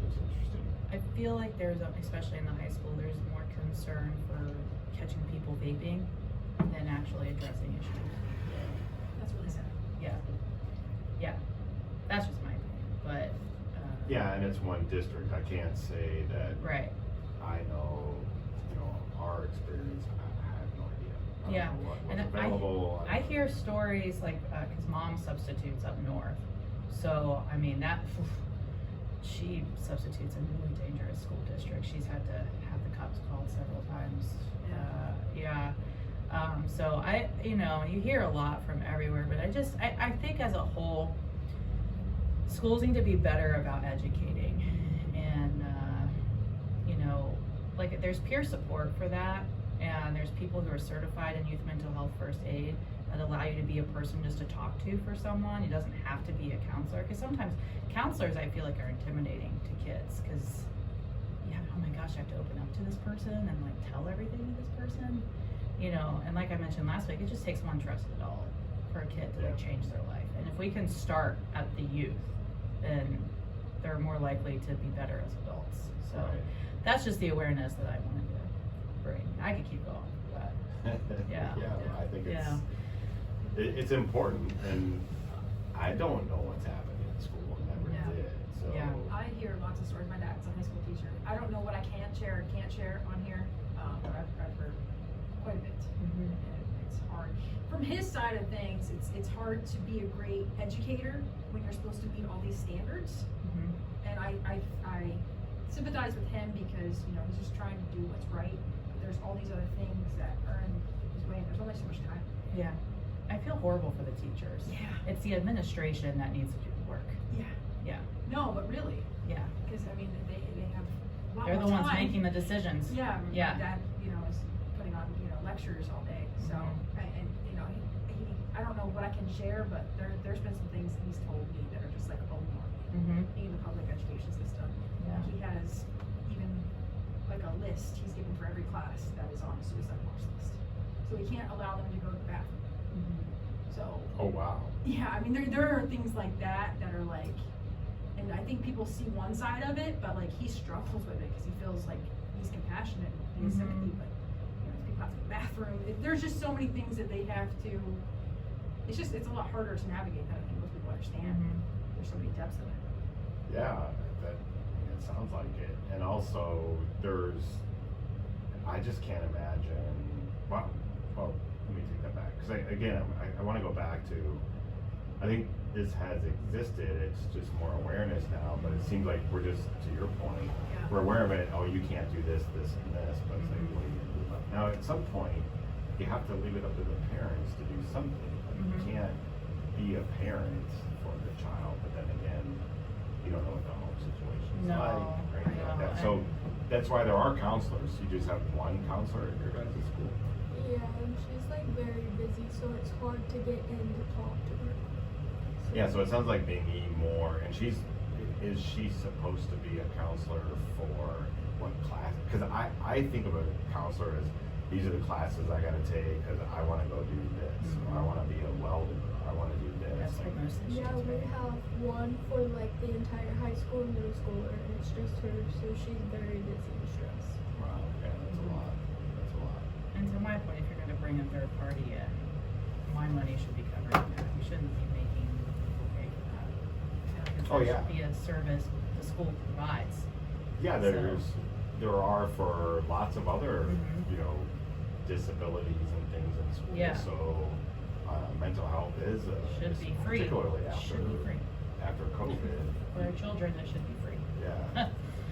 That's interesting. I feel like there's, especially in the high school, there's more concern for catching people vaping than actually addressing issues. That's really sad. Yeah, that's just my opinion, but. Yeah, and it's one district. I can't say that Right. I know, our experience. I have no idea. Yeah. what's And available. I hear stories like, cause mom substitutes up north. So, I mean, she substitutes in really dangerous school districts. She's had to have the cops called several times. Yeah. So you hear a lot from everywhere, but I think as a whole, schools need to be better about educating, and like there's peer support for that, and there's people who are certified in youth mental health first aid that allow you to be a person just to talk to for someone. It doesn't have to be a counselor, because sometimes counselors I feel like are intimidating to kids, because oh my gosh, I have to open up to this person and like tell everything to this person, and like I mentioned last week, it just takes one trusted adult for a kid to like change their life. And if we can start at the youth, then they're more likely to be better as adults. So that's just the awareness that I wanted to bring. I could keep going, but yeah. I think it's important, and I don't know what's happening in school. I never did. So I hear lots of stories. My dad's a high school teacher. I don't know what I can share and can't share on here, but I've heard quite a bit. Mm-hmm. And it's hard. From his side of things, it's hard to be a great educator when you're supposed to meet all these standards. Mm-hmm. And I sympathize with him, because he's just trying to do what's right. But there's all these other things that are in his way, and there's only so much time. Yeah. I feel horrible for the teachers. Yeah. It's the administration that needs to do the work. Yeah. No, but really, Yeah. because I mean they have a lot They're more the ones time. making the decisions. Yeah. Yeah. My dad, is putting on lectures all day. So Mhm. and he I don't know what I can share, but there's been some things that he's told me that are just like, oh no. Mm-hmm. Being in the public education system, Yeah. he has even like a list he's given for every class that is on the suicide watch list. So he can't allow them to go to the bathroom. Mm-hmm. So Oh wow. yeah, I mean there are things like that are like, and I think people see one side of it, but like he struggles with it because he feels like he's compassionate, he has Mhm. sympathy, but people have to go to the bathroom. There's just so many things that they have to. It's a lot harder to navigate that. I think most people understand. Mhm. There's so many depths of it. Yeah, it sounds like it. And also, I just can't imagine. Well, let me take that back, because I want to go back to. I think this has existed. It's just more awareness now. But it seems like we're just, to your point, Yeah. we're aware of it. Oh, you can't do this, this, and this. But it's like, what are you gonna do about it? Now, at some point, you have to leave it up to the parents to do something. Like, Mhm. You can't be a parent for the child, but then again, you don't know what the home situation is No, like, or anything I like that. know. So that's why there are counselors. You just have one counselor at your guys' school. Yeah, and she's like very busy, so it's hard to get in to talk to her. Yeah, so it sounds like they need more. And is she supposed to be a counselor for what class? Because I think of a counselor as, these are the classes I gotta take because I wanna go do this, or I wanna be a welder, or I wanna do this. That's what most Yeah, issues, we right? have one for like the entire high school and middle schooler, and it's just her, so she's very busy and stressed. Wow, okay, that's a lot. That's a lot. And to my point, if you're going to bring a third party in, my money should be covering that. You shouldn't be making people pay for that. Because Oh, there yeah. should be a service the school provides. Yeah, there are for lots of other, Mhm. disabilities and things in school. Yeah. So mental health is Should be free. particularly after Should be free. after COVID. For our children, it should be free. Yeah,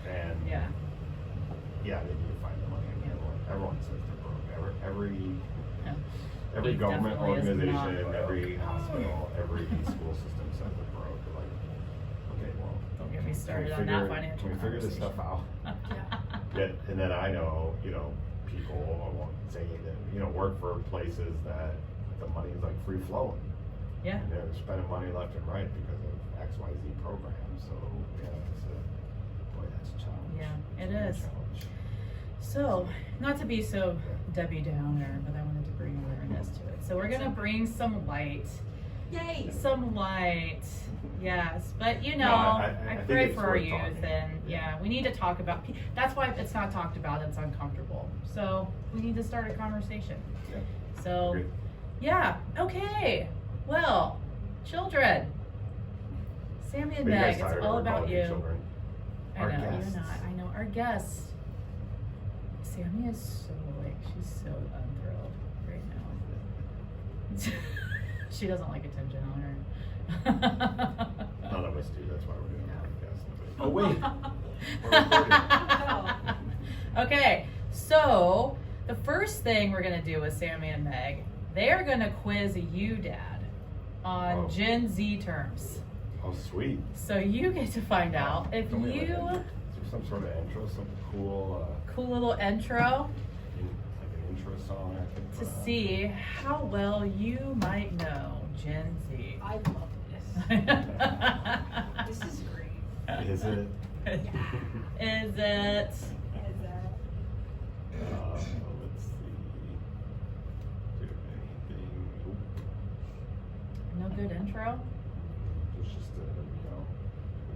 and Yeah. yeah, they need to find the money. I mean, everyone says they're broke. Every He government definitely is not organization, broke. every hospital, every school system says they're broke. They're like, okay, well, Don't get me started can we on that figure- financial Can we figure this stuff out? Yeah. And then I know, people, I won't say that, work for places that the money is like free flowing. Yeah. And they're spending money left and right because of XYZ programs. So, that's a challenge. Yeah, it It's a real is. challenge. So, not to be so Debbie Downer, but I wanted to bring awareness to it. So we're gonna bring some light. Yay! Some light. Yes, but No, I I think pray it's for our worth youth, talking. and Yeah. we need to talk about. That's why it's not talked about. It's uncomfortable. So we need to start a conversation. Yeah. So, Agreed. yeah, okay. Well, children, Sammy and Are you guys Meg, it's tired all of about calling you. your children? I Our know guests. you're not. I know our guests. Sammy is so she's so unthrilled right now. She doesn't like attention on her. None of us do. That's why we're doing a podcast. Oh wait, we're recording. Okay, so the first thing we're gonna do with Sammy and Meg, they are gonna quiz you, Dad, on Oh. Gen Z terms. Oh sweet. So you get to find out if Don't we have you an intro? Is there some sort of intro, some cool, cool little intro like an intro song I could to put on? see how well you might know Gen Z. I love this. This is great. Is it? Is it? Let's see. Do anything? Oop. No good intro? It's just we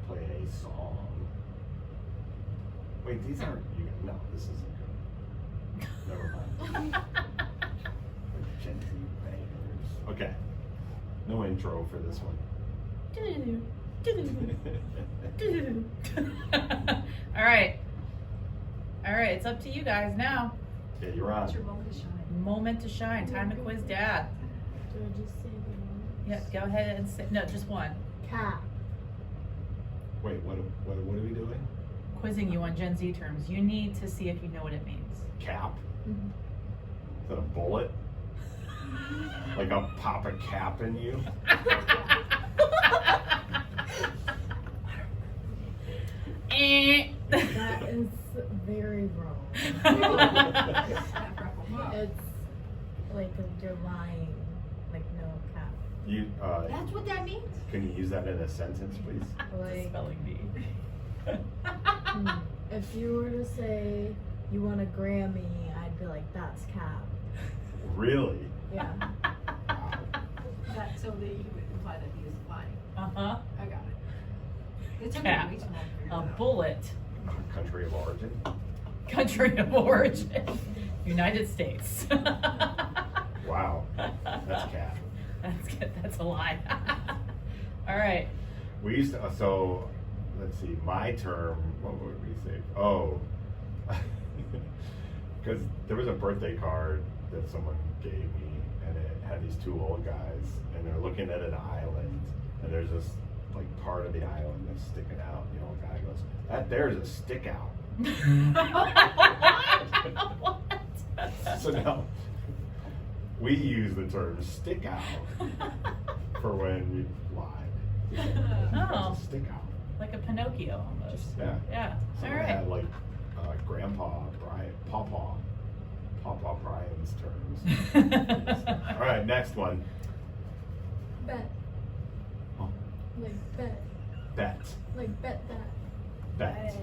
play a song. Wait, these aren't you. No, this isn't good. Never mind. Gen Z bangers. Okay. No intro for this one. All right. All right, it's up to you guys now. Yeah, you're on. It's your moment to shine. Moment to shine. Time to quiz Dad. Do I just say the one? Yeah, go ahead and say, no, just one. Cat. Wait, what are we doing? Quizzing you on Gen Z terms. You need to see if you know what it means. Cap? Mhm. Is that a bullet? Like I'll pop a cap in you? That is very wrong. It's like you're lying. Like no cat. You That's what that means? can you use that in a sentence, please? Like Spelling bee. if you were to say you want a Grammy, I'd be like, that's cap. Really? Yeah. Wow. That, so that you would imply that he is lying. Uh-huh. I got it. It took Cap. me way too long to figure A that out. bullet. Country of origin? Country of origin. United States. Wow. That's cat. That's good. That's a lie. All right. We used to, so, let's see, my term, what would we say? Oh, because there was a birthday card that someone gave me, and it had these two old guys, and they're looking at an island, and there's this, like, part of the island that's sticking out. The old guy goes, that there's a stick out. What? So now, we use the term stick out for when you lied. Oh. It's a stick out. Like a Pinocchio almost. Yeah. Yeah. So All we right. had like Grandpa Brian, Pawpaw Brian's terms. All right, next one. Bet. Oh, Like bet. bet. Like bet that. Bet. I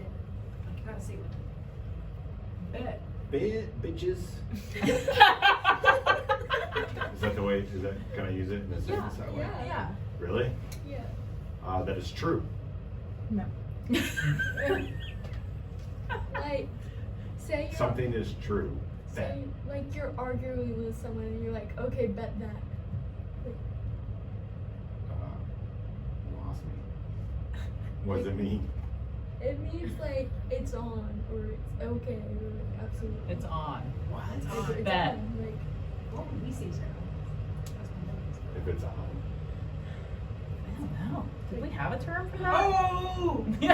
gotta see what. Bet. Bitches. Is that the way? Is that? Can I use it in a sentence that way? Yeah. Really? Yeah. That is true. No. Like, say you're Something is true. Bet. say, like you're arguing with someone and you're like, okay, bet that. Like, Lost me. What does it mean? it means like it's on or it's okay or like absolutely. It's on. What? It's Like, on. it's Bet. on, like, What would we say, Sarah? That's my notes. If it's on. I don't know. Did we have a term for that? Oh! I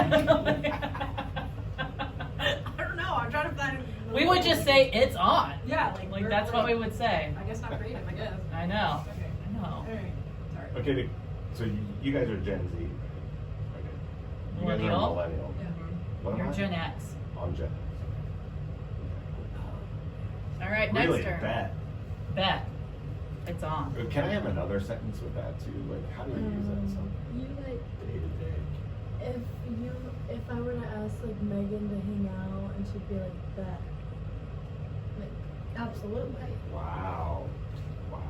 don't know. I'm trying to find. We would just say it's on. Yeah, Like we're- that's what we would say. I guess not creative. I guess. I know. Okay. I know. All right. Sorry. Okay, so you guys are Gen Z. Okay. You guys Millennial. are millennial. Yeah. What am You're I? Gen X. I'm Gen X. All right, Really? next term. Bet. Bet. It's on. Can I have another sentence with that too? Like, how do you use that in some you like day to day? if I were to ask like Megan to hang out and she'd be like bet. Like absolutely. Wow. Wow.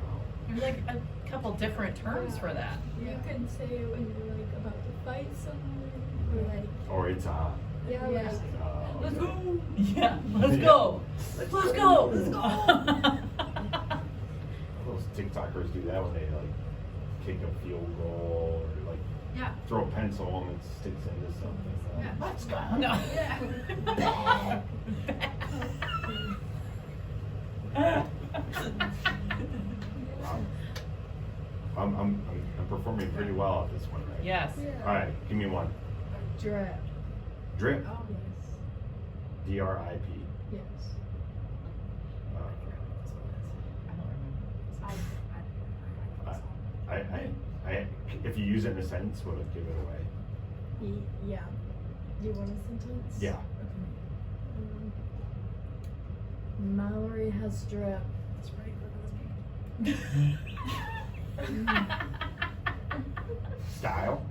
There's like a couple different terms for that. You could say it when you're like about to fight someone or like Or it's on. yeah, Yeah. like Let's okay. go. Yeah. Let's go. Let's go. Let's go. Those TikTokers do that when they like kick a field goal or like Yeah. throw a pencil and it sticks into something. Yeah. Let's go. No. Yeah. Wow. doing pretty well at this one, right? Yes. Yeah. All right, give me one. Drip. Drip. Oh, Yes. D-R-I-P. Yes. I don't remember. If you use it in a sentence, will it give it away? Yeah. Do you want a sentence? Yeah. Mallory has drip. It's ready for this game. Style.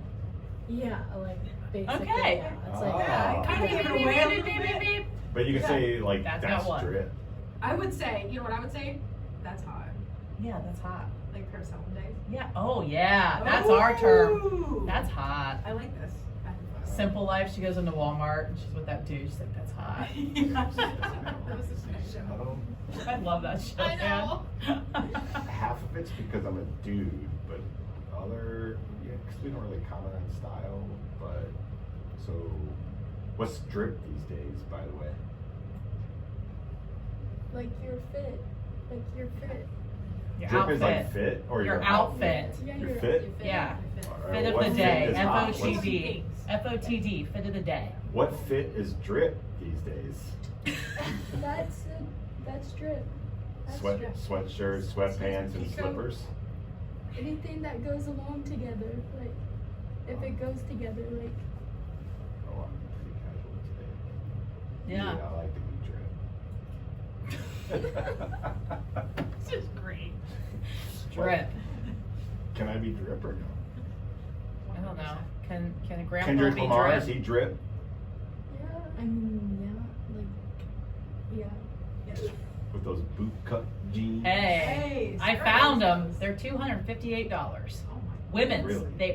Yeah, like basically. Okay. Yeah. It's Oh. like Kind of give it away a little bit. But you can Yeah. say like That's that's not one. drip. I would say, you know what I would say? That's hot. Yeah, that's hot. Like a pair of salmon days. Yeah. Oh yeah, that's our term. Ooh. That's hot. I like this. Simple life. She goes into Walmart and she's with that dude. She's like, that's hot. That was this next show. I love that show. I know. Man. Half of it's because I'm a dude, but other, yeah, because we don't really comment on style. But so, what's drip these days, by the way? Like your fit. Like your fit. Your Drip outfit. is like fit or Your outfit. Yeah, Your your fit? Yeah. All right, Fit of what the fit day. is hot? What's- FOTD. FOTD. Fit of the day. What fit is drip these days? That's drip. That's Sweat, drip. sweatshirts, sweatpants, and So- slippers. Anything that goes along together. Like if it goes together, like Oh, I'm pretty casual today. Yeah. I like to be drip. This is great. What? Drip. Can I be drip or no? I don't know. Can a grandpa Kendrick be Lamar, drip? is he drip? yeah. I mean, yeah. Like, Yeah. With those boot cut jeans? Hey, I skirt found them. jeans. They're $258. Oh my. Women's. Really? They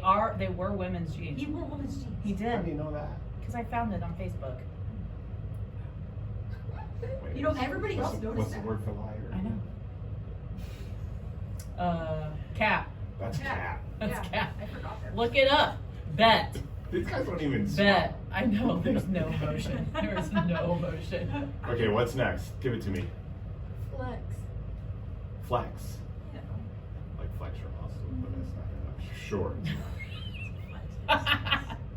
were women's jeans. He wore women's jeans. He How did. do you know that? Because I found it on Facebook. Wait, You know, everybody what's else the- noticed What's that. the word for liar? I know. Cap. That's cap. That's Yeah, cap. I forgot that. Look it up. Bet. These guys don't even Bet. I know there's no emotion. There is no emotion. Okay, what's next? Give it to me. Flex. Flex. Yeah. Like flex your muscle, but that's not enough. Sure.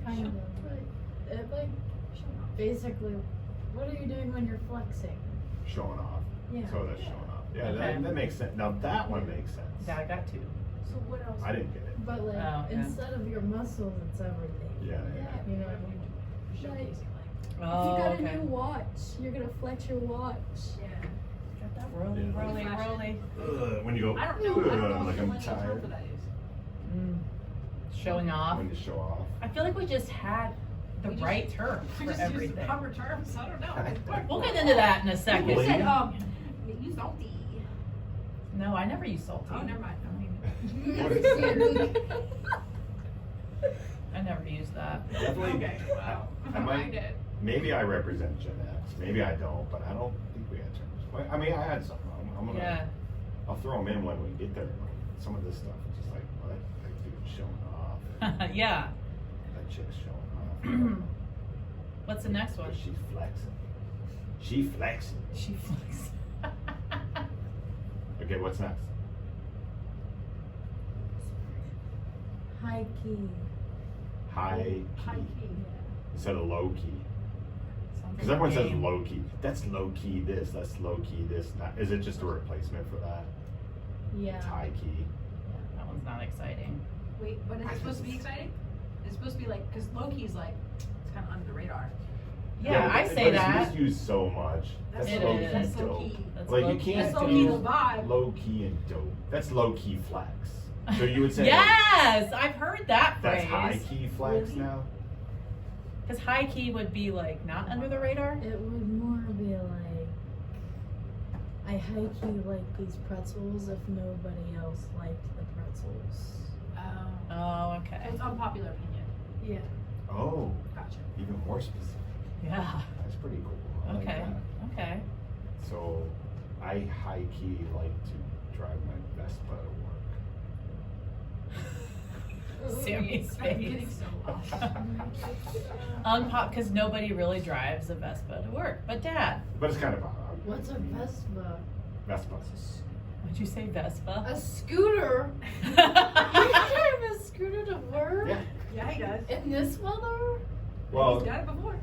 kind of. It, like, basically, what are you doing when you're flexing? Showing off. Yeah. So that's showing off. Yeah, Okay. that makes sense. Now that one makes sense. Yeah, I got two. So what else? I didn't get it. But like, Oh, yeah. instead of your muscles, it's everything. Yeah, yeah. You know what I mean? Showcasing, like. Oh, If you got okay. a new watch, you're gonna flex your watch. Yeah. Got that rolly, Yeah. rolly, rolly. When you go, I don't know. I don't know like what I'm the term tired. for that is. Mm. Showing off. When you show off. I feel like we just had the We just- right term We for just use everything. the proper terms. I don't know. We'll get into that in a You second. said you salty. No, I never use salty. Oh, never mind. What is I never used that. Definitely. Okay. Wow. I might. I did. Maybe I represent Gen X. Maybe I don't, but I don't think we had terms. Well, I mean, I had some. I'm gonna. Yeah. I'll throw them in when we get there. Some of this stuff is just like, well, that dude's showing off. And Yeah. that chick's showing off. What's the next one? She's flexing. She flexing. She flex. Okay, what's next? High key. High key. High key. Instead of low key. Because everyone says low key. That's low key this, that's low key this. That. Is it just a replacement for that? Yeah. It's high key. That one's not exciting. Wait, but is it supposed to be exciting? It's supposed to be like, because low key's like, it's kind of under the radar. Yeah, but I say that. It's used so much. That's It low is. key That's low dope. key. That's Like you low-key. can't That's low key do the vibe. low key and dope. That's low key flex. So you would say Yes, I've heard that that's phrase. high key flex Really? now? Because high key would be like not under the radar. It would more be like, I high key like these pretzels if nobody else liked the pretzels. Oh. Oh, okay. So it's unpopular opinion. Yeah. Oh, Gotcha. even more specific. Yeah. That's pretty cool. I like Okay. that. Okay. So I high key like to drive my Vespa to work. Sammy's I'm getting face. so lost. Because nobody really drives a Vespa to work. But Dad, But it's kind of What's a Vespa? Vespa. would you say Vespa? A scooter? You That's drive a a scooter to work? Yeah. Yeah, he does. In this weather? Well, He's done it before.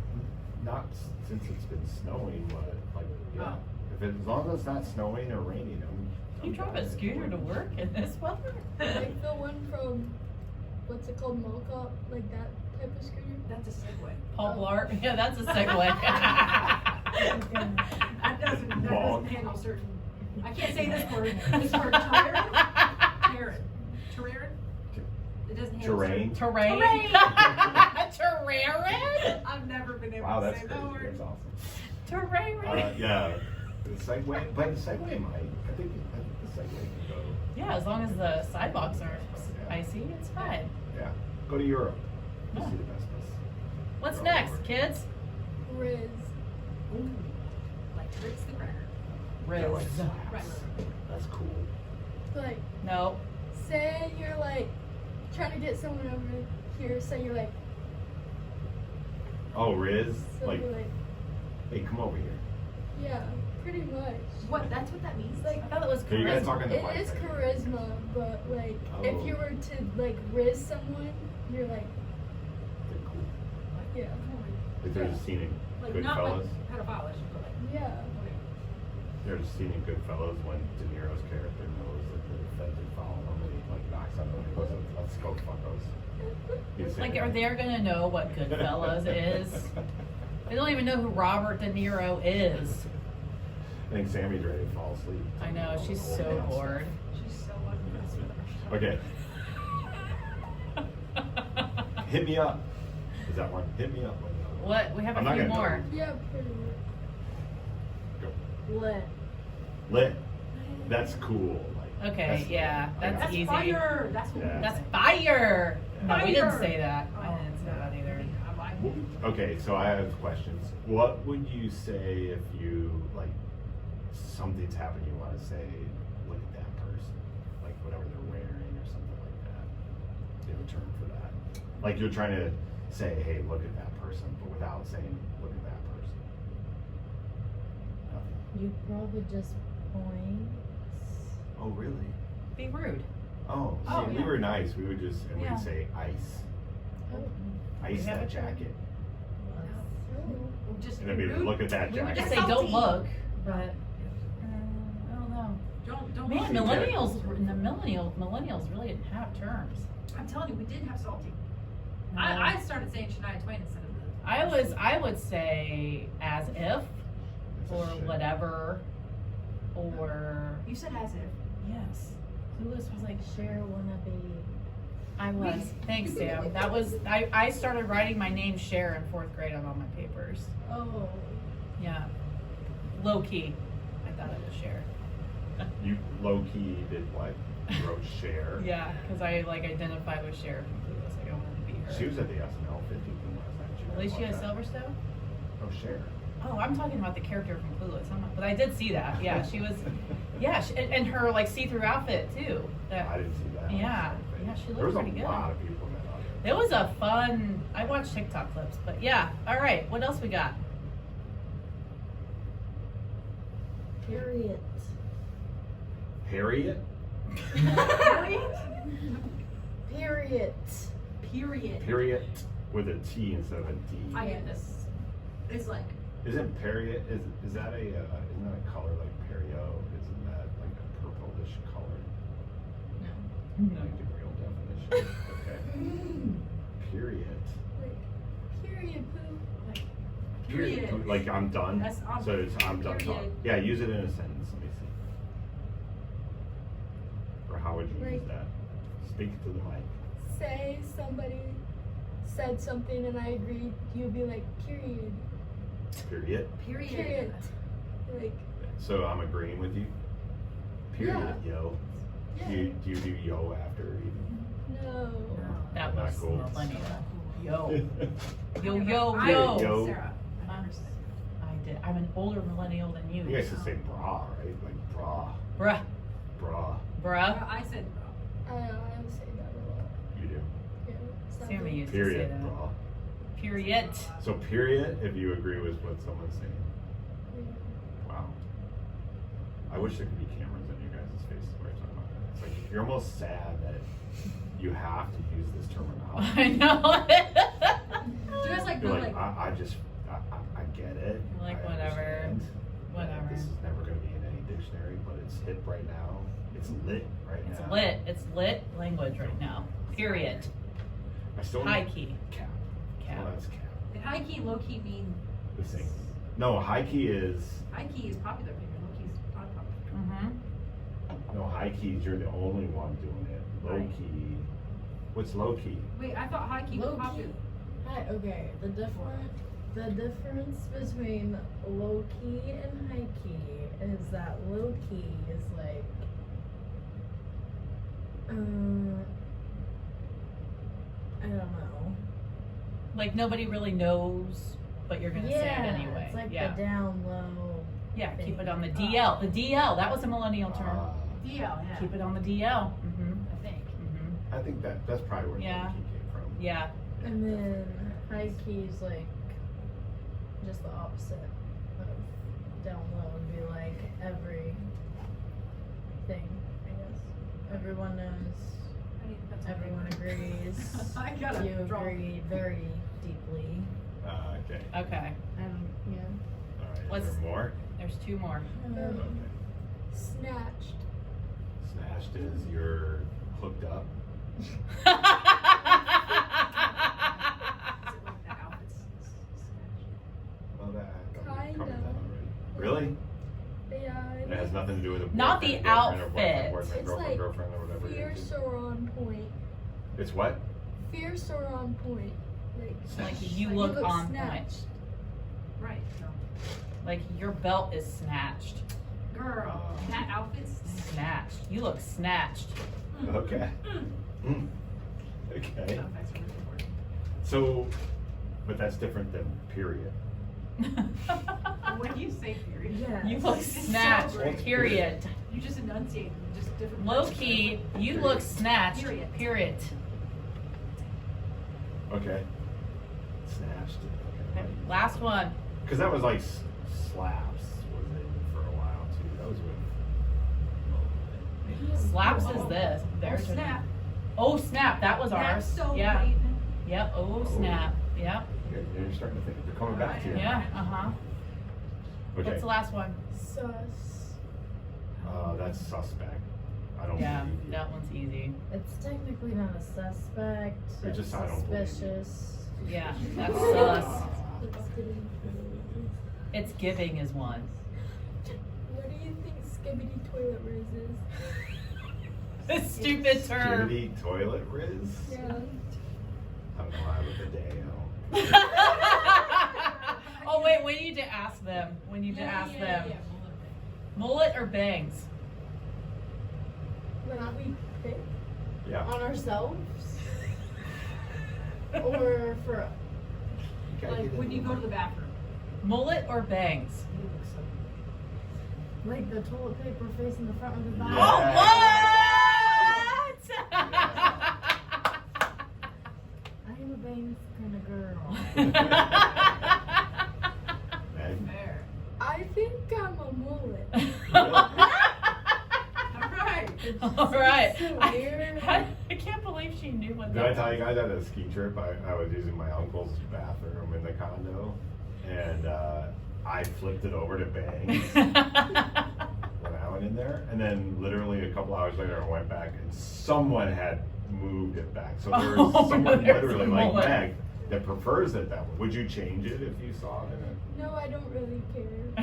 not since it's been snowing, but like, yeah. Oh. As long as it's not snowing or raining, I'm You drive a fine. scooter to work in this weather? Like the one from, what's it called, Mall Cop? Like that type of scooter? That's a segue. Paul Blart? Yeah, that's a segue. That doesn't Log. handle certain. I can't say this word. This word, terrain. Terrain. It doesn't handle Terrain. Terrain. Terrain. Terrain. I've never been able Wow, to that's say crazy. that word. That's awesome. Terrain. Yeah, the Segway, but the Segway might. I think the Segway can go. Yeah, as long as the sidewalks aren't Yeah. icy, it's fine. Yeah, go to Europe. You'll Yeah. see the best. What's Go next, over. kids? Riz. Ooh. Like Ritz the cracker. Riz. Yeah, like slaps. Right. That's cool. Like, No. say you're like trying to get someone over here, so you're like, Oh, Riz, so like, you're like, hey, come over here. yeah, pretty much. What? That's what that means. Like, I thought it was Okay, you guys charisma. talking the it mic is right here. charisma, but like, Oh. if you were to like riz someone, you're like, They're cool. yeah, If they're just seeing Like good not fellas. like pedophilish, but like. yeah. Okay. They're just seeing good fellas when De Niro's character knows that the feds are following him and he like knocks on them and he goes, let's go fuckos. He's Like, saying are that. they gonna know what Goodfellas is? They don't even know who Robert De Niro is. I think Sammy's ready to fall asleep. I know, she's Old so man stuff. bored. She's so unimpressed with her. Okay, hit me up. Is that one? Hit me up. What? We have I'm a not few gonna know. more. Yeah, pretty much. Go. Lit. Lit. That's cool. Like, Okay, that's yeah, lit. that's That's easy. fire. That's what. Yeah. That's fire. No, we didn't Fire. say that. Oh. I didn't say that either. Okay, so I have questions. What would you say if you like something's happened? You want to say, look at that person, like whatever they're wearing or something like that. You have a term for that. Like you're trying to say, hey, look at that person, but without saying, look at that person. Nothing. You probably just point. Oh, really? Be rude. Oh, see, Oh, we yeah. were nice. We would just and Yeah. we'd say, ice, ice have that a term? jacket, Just and then be rude. look at that We would jacket. just say, Salty. don't look, but I don't know. Don't. Man, look. millennials really didn't have terms. I'm telling you, we did have salty. No. I started saying Shania Twain instead of the. I would say as if, It's a or shit. whatever, or You said as if. yes. Clueless was like, Share wannabe. I was. Thanks, Sam. That was I started writing my name Cher in 4th grade on all my papers. Oh. Yeah. Low key. I thought it was Cher. You low key did what? You wrote share. Yeah, because I like identified with Cher from Clueless. Like I wanted to be her. She was at the SNL 50 thing last night. Alicia Silverstone? Oh, share. Oh, I'm talking about the character from Clueless. But I did see that. Yeah, she was. Yeah, and her like see-through outfit too. I didn't see that. Yeah, yeah, she There was looked pretty a good. lot of people in that audience. It was a fun. I watched TikTok clips, but yeah. All right, what else we got? Period. Harriet? Period. Period. Period with a T instead of a D. I get this. It's like. Isn't period, is that a, isn't that a color like perio? Isn't that like a purplish color? No. Like the real definition. Okay. Period. Like, period, poo. Period. Like I'm done. That's on- So it's I'm done period. talking. Yeah, use it in a sentence. Let me see. Or how would you use Like- that? Speak to the mic. Say somebody said something and I agreed, you'd be like, period. Period. Period. Period. Like, So I'm agreeing with you. Period, yo. yeah. Do you do yo after even? No. That Not was cool. millennial. Yo, yo, I- yo, I- yo. Yo. Sarah. I understand. I did. I'm an older millennial than you. You guys should say bra, right? Like bra, Bruh, bra. bruh. I said. I don't know, I would say that a lot. You do. Yeah. Sounds Sammy like- used to say Period, that. bra. Period. So period, if you agree with what someone's saying. Yeah. Wow. I wish there could be cameras on your guys' faces where you're talking about that. It's like you're almost sad that you have to use this terminology. I know. Do you guys like You're know like, like I get it. You're like, I whatever. understand that Whatever. This is never going to be in any dictionary, but it's hip right now. It's lit right It's now. lit. It's lit language right now. Period. I still High key. Cap. Cap. Well, that's cap. did high key and low key mean The same. No, high key is high key is popular opinion, low key is unpopular. Mm-hmm. no high keys. You're the only one doing it. Low Right. key. What's low key? Wait, I thought high key was Low key. popular. Hi, okay. The difference between low key and high key is that low key is like I don't know. Like nobody really knows, but you're gonna say it anyway. It's like yeah. the down low. Yeah. thing. Keep it on the DL. The DL. That was a millennial term. DL, yeah. Keep it on the DL. Mm-hmm. I think. Mm-hmm. I think that's probably where Yeah. low key came from. Yeah. And then high key is like just the opposite of down low would be like every thing, I guess. Everyone knows. That's Everyone agrees. I gotta You draw. agree very deeply. Okay. Okay. Yeah. All right. Let's- Is there more? There's two more. Okay. Snatched. Snatched is you're hooked up. Is it like the outfits snatched? Well, that I thought we Kinda. covered that already. Really? Yeah. It has nothing to do with a Not boyfriend, the girlfriend, or outfit. boyfriend, It's girlfriend, like girlfriend, or whatever it Fierce is. or on point. It's what? Fierce or on point. Like you Like, look you look on snatched. point. Right. No. Like your belt is snatched. Girl, that outfit's Snatched. You look snatched. Okay. Mm. Okay. Outfits are really important. So, but that's different than period. When you say period, Yeah. You look It's so snatched. great. Period. you just enunciate just different. Low words. key, you look snatched. Period. Period. Okay. Snatched. Okay, Okay. last one. Because that was like slaps was in for a while too. That was with. Slaps is this. Oh, There's snap. Oh snap. That was ours. That's so yeah. Raven. Yep. Oh snap. Yep. You're starting to think they're coming back to you. Yeah. Uh huh. Okay. What's the last one? Sus. That's suspect. I don't Yeah. believe you. That one's easy. It's technically not a suspect. You're It's just, I don't believe you. suspicious. Yeah. That's sus. It's It's giving is one. What do you think Skibbity Toilet Riz is? A stupid term. Jimmy toilet riz? Yeah. I don't know. I have a video. Oh wait, we need to ask them. We need to ask them. Mullet or bangs? Like we pick Yeah. On ourselves? Or for You gotta Like get when in you the go to the bathroom. Mullet or bangs? like the toilet paper facing the front of the bag? Yeah. Oh, what? I am a bangs kind of girl. And- Fair. I think I'm a mullet. All right. All right. So I, weird. I can't believe she knew what Did that I tell you was. guys at a ski trip, I was using my uncle's bathroom in the condo, and I flipped it over to bangs when I went in there, and then literally a couple hours later I went back and someone had moved it back. So there was Oh, someone there's literally a like mullet. Meg that prefers it that way. Would you change it if you saw it in it? No, I don't really care.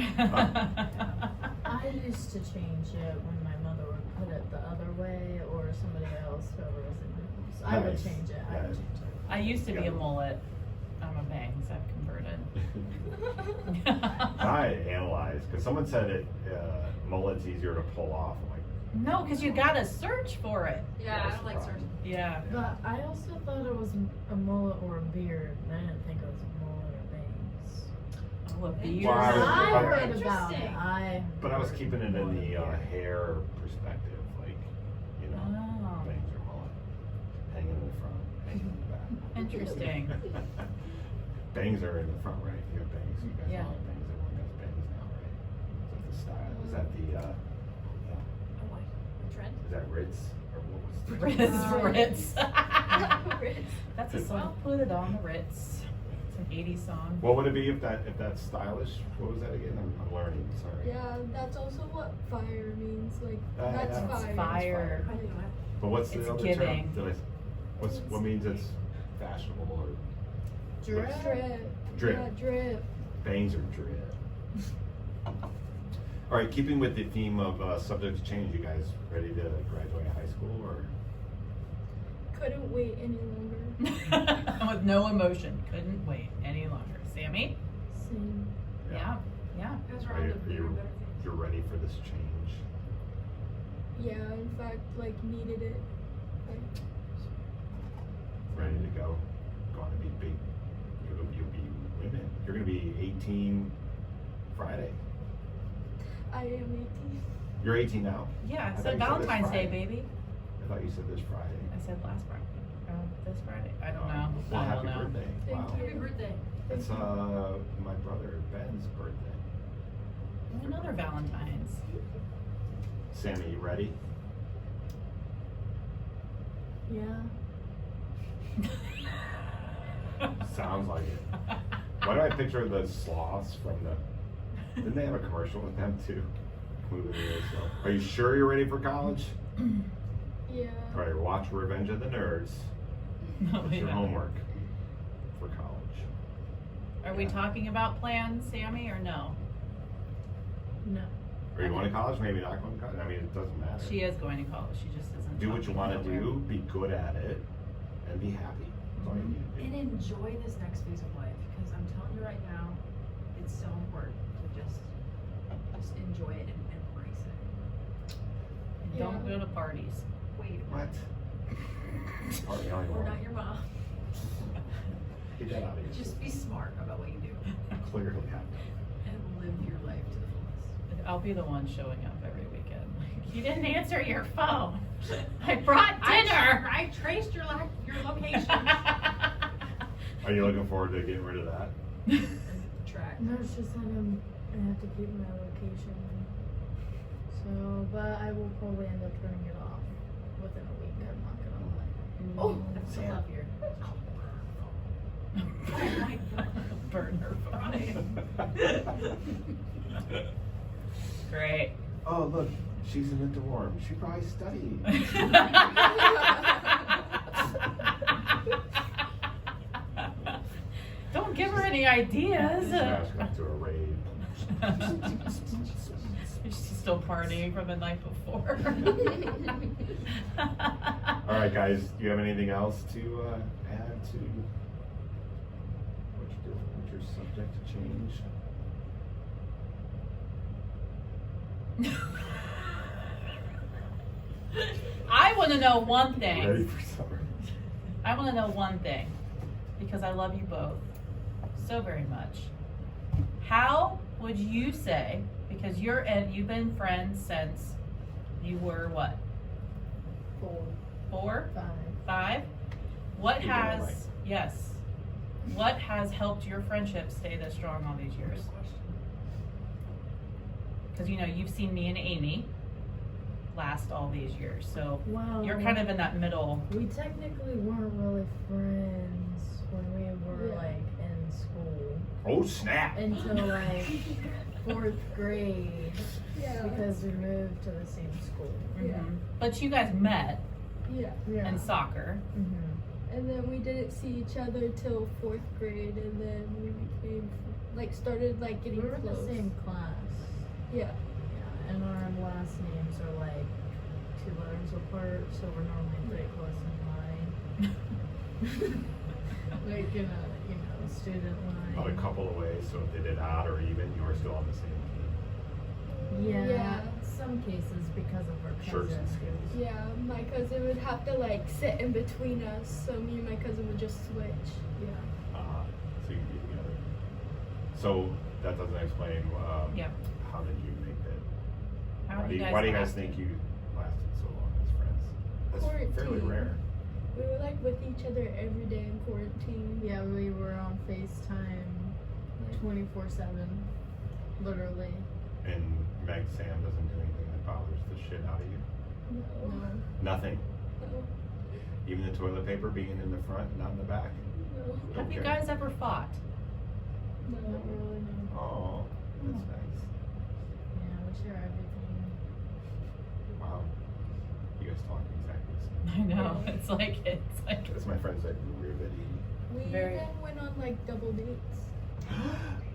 I used to change it when my mother would put it the other way or somebody else, whoever was in my house. I would Nice. change it. I would Nice. change it. I used to be Yeah. a mullet. I'm a bangs. I've converted. I analyzed because someone said it mullet's easier to pull off. I'm like, No, because you gotta search for it. Yeah, I don't like searching. Yeah. But I also thought it was a mullet or a beard, and I didn't think it was a mullet or bangs. Oh, a beard. Well, I was- I I- heard about it. Interesting. but I was keeping it in Mullet the beard. hair perspective, like, you know, Oh. bangs or mullet, hanging in the front, hanging in the back. Interesting. Bangs are in the front, right? You have bangs. You guys Yeah. all have bangs. Everyone has bangs now, right? Is that the style? Is that the? Oh, what? The trend? Is that Ritz? Or what was the Ritz. Ritz. That's a song. Put it on the Ritz. It's an 80s song. What would it be if that's stylish? What was that again? I'm learning. Sorry. Yeah, that's also what fire means. Like Yeah, that's yeah. fire. Fire. I didn't know that. But what's It's the other giving. term? What means it's fashionable or Drip. Drip. Drip. Yeah, drip. bangs or drip? All right, keeping with the theme of subject to change, you guys ready to graduate high school or? Couldn't wait any longer. With no emotion. Couldn't wait any longer. Sammy? Same. Yeah. Yeah. You guys are Are on you, to bigger and better things. you're ready for this change? Yeah, in fact, like needed it. Like, Ready to go? Going to be big. You'll be women. You're going to be 18 Friday. I am 18. You're 18 now? Yeah, I I thought said you said this Valentine's Day, Friday. baby. I thought you said this Friday. I said last Friday. This Friday. I don't Oh, know. Well, I happy don't know. birthday. Thank Wow. you. Happy birthday. It's my brother Ben's birthday. Another Valentine's. Sammy, you ready? Yeah. Sounds like it. Why do I picture the sloths from the? Didn't they have a commercial with them too? Moving really slow. Are you sure you're ready for college? Yeah. All right, watch Revenge of the Nerds. That's your homework for college. Are we talking about plans, Sammy, or no? No. Are you going to college? Maybe not going to college. I mean, it doesn't matter. She is going to college. She just isn't. Do what you talking want to nowhere. do. Be good at it, and be happy. That's all you need to And do. enjoy this next phase of life because I'm telling you right now, it's so important to just enjoy it and embrace it. And don't Yeah. go to parties. Wait, What? Party on we're your not your mom. Get that out of here. Just be smart about what you do Clearly have and live your life to the fullest. I'll be the one showing up every weekend. Like, you didn't answer your phone. I brought dinner. I traced your location. Are you looking forward to getting rid of that? Track. No, it's just that I have to keep my location. So, but I will probably end up turning it off within a week. I'm not gonna lie. Oh, that's so Sam. love here. It's called Oh my God. Burn her phone. Great. Oh, look, she's in the dorm. She probably studied. Don't give her any ideas. Now she's going to a raid. She's still partying from the night before. All right, guys, do you have anything else to add to what you're doing? What's your subject to change? I want to know one Ready thing. for summer? I want to know one thing because I love you both so very much. How would you say, because you've been friends since you were what? 4? 5. 5? What Keep it all right. has, yes, what has helped your friendship stay this strong all these years? Because you've seen me and Amy last all these years, so Wow. you're kind of in that middle. We technically weren't really friends when we were Yeah. like in school Oh, snap. until like 4th grade Yeah. because we moved to the same school. Yeah. Mhm. But you guys met Yeah. Yeah. in soccer. And then we didn't see each other till 4th grade, and then we became started like We getting were in close. the same class. Yeah. Yeah, and our last names are like 2 letters apart, so we're normally pretty close in line. Like in a student line. About a couple away, so if they did odd or even, you were still on the same team. Yeah, Yeah. some cases because of our Shirts and cousin. skills. Yeah, my cousin would have to sit in between us, so me and my cousin would just switch. Yeah. So you could be together. So that doesn't explain Yeah. how did you make that? How Why do you guys why do you guys last? think you lasted so long as friends? That's fairly Quarantine. rare. We were with each other every day in quarantine. Yeah, we were on FaceTime 24/7, literally. And Meg Sam doesn't do anything that bothers the shit out of you. No. Nothing. No. Even the toilet paper being in the front, not in the back. No. Have you Okay. guys ever fought? No. Not really, no. Oh, that's nice. Yeah, we share everything. Wow. You guys talk exactly the I know. It's like same. That's my friends that we're really. We Very- even went on like double dates.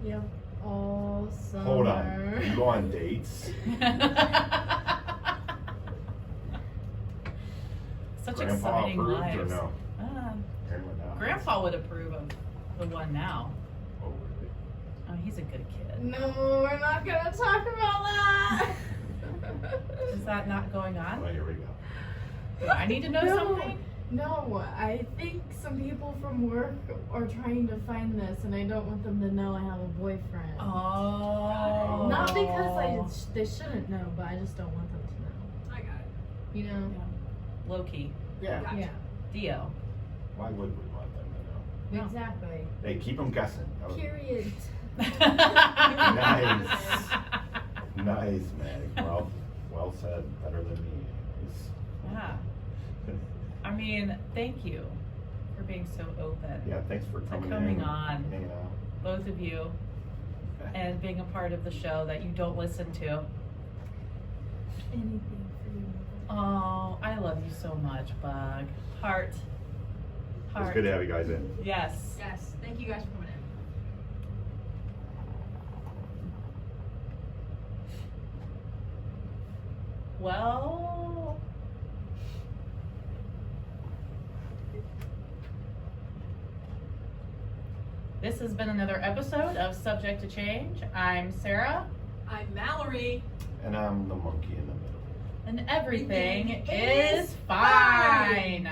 Yep. All summer. Hold on. You go on dates? Such Grandpa exciting approved lives. or no? Uh, Apparently not. Grandpa would approve of the one now. Oh, really? Oh, he's a good kid. No, we're not gonna talk about that. Is that not going Oh, on? here we go. I need to know No. something. No, I think some people from work are trying to find this, and I don't want them to know I have a boyfriend. Oh. Not because they shouldn't know, but I just don't want them to know. I got it. You know? Low key. Yeah. Gotcha. Yeah. Dio. Why would we want them to know? No. Exactly. Hey, keep them guessing. That was- Period. Nice. Nice, Meg. Well said. Better than me. Yeah. I mean, thank you for being so open. Yeah, thanks for coming coming in. on. Hanging out. Both of you. And being a part of the show that you don't listen to. Anything for you. Oh, I love you so much, Bug. Heart. It's Heart. good to have you guys in. Yes. Yes. Thank you guys for coming in. Well, this has been another episode of Subject to Change. I'm Sarah, I'm Mallory. And I'm the monkey in the middle. and everything Everything is fine.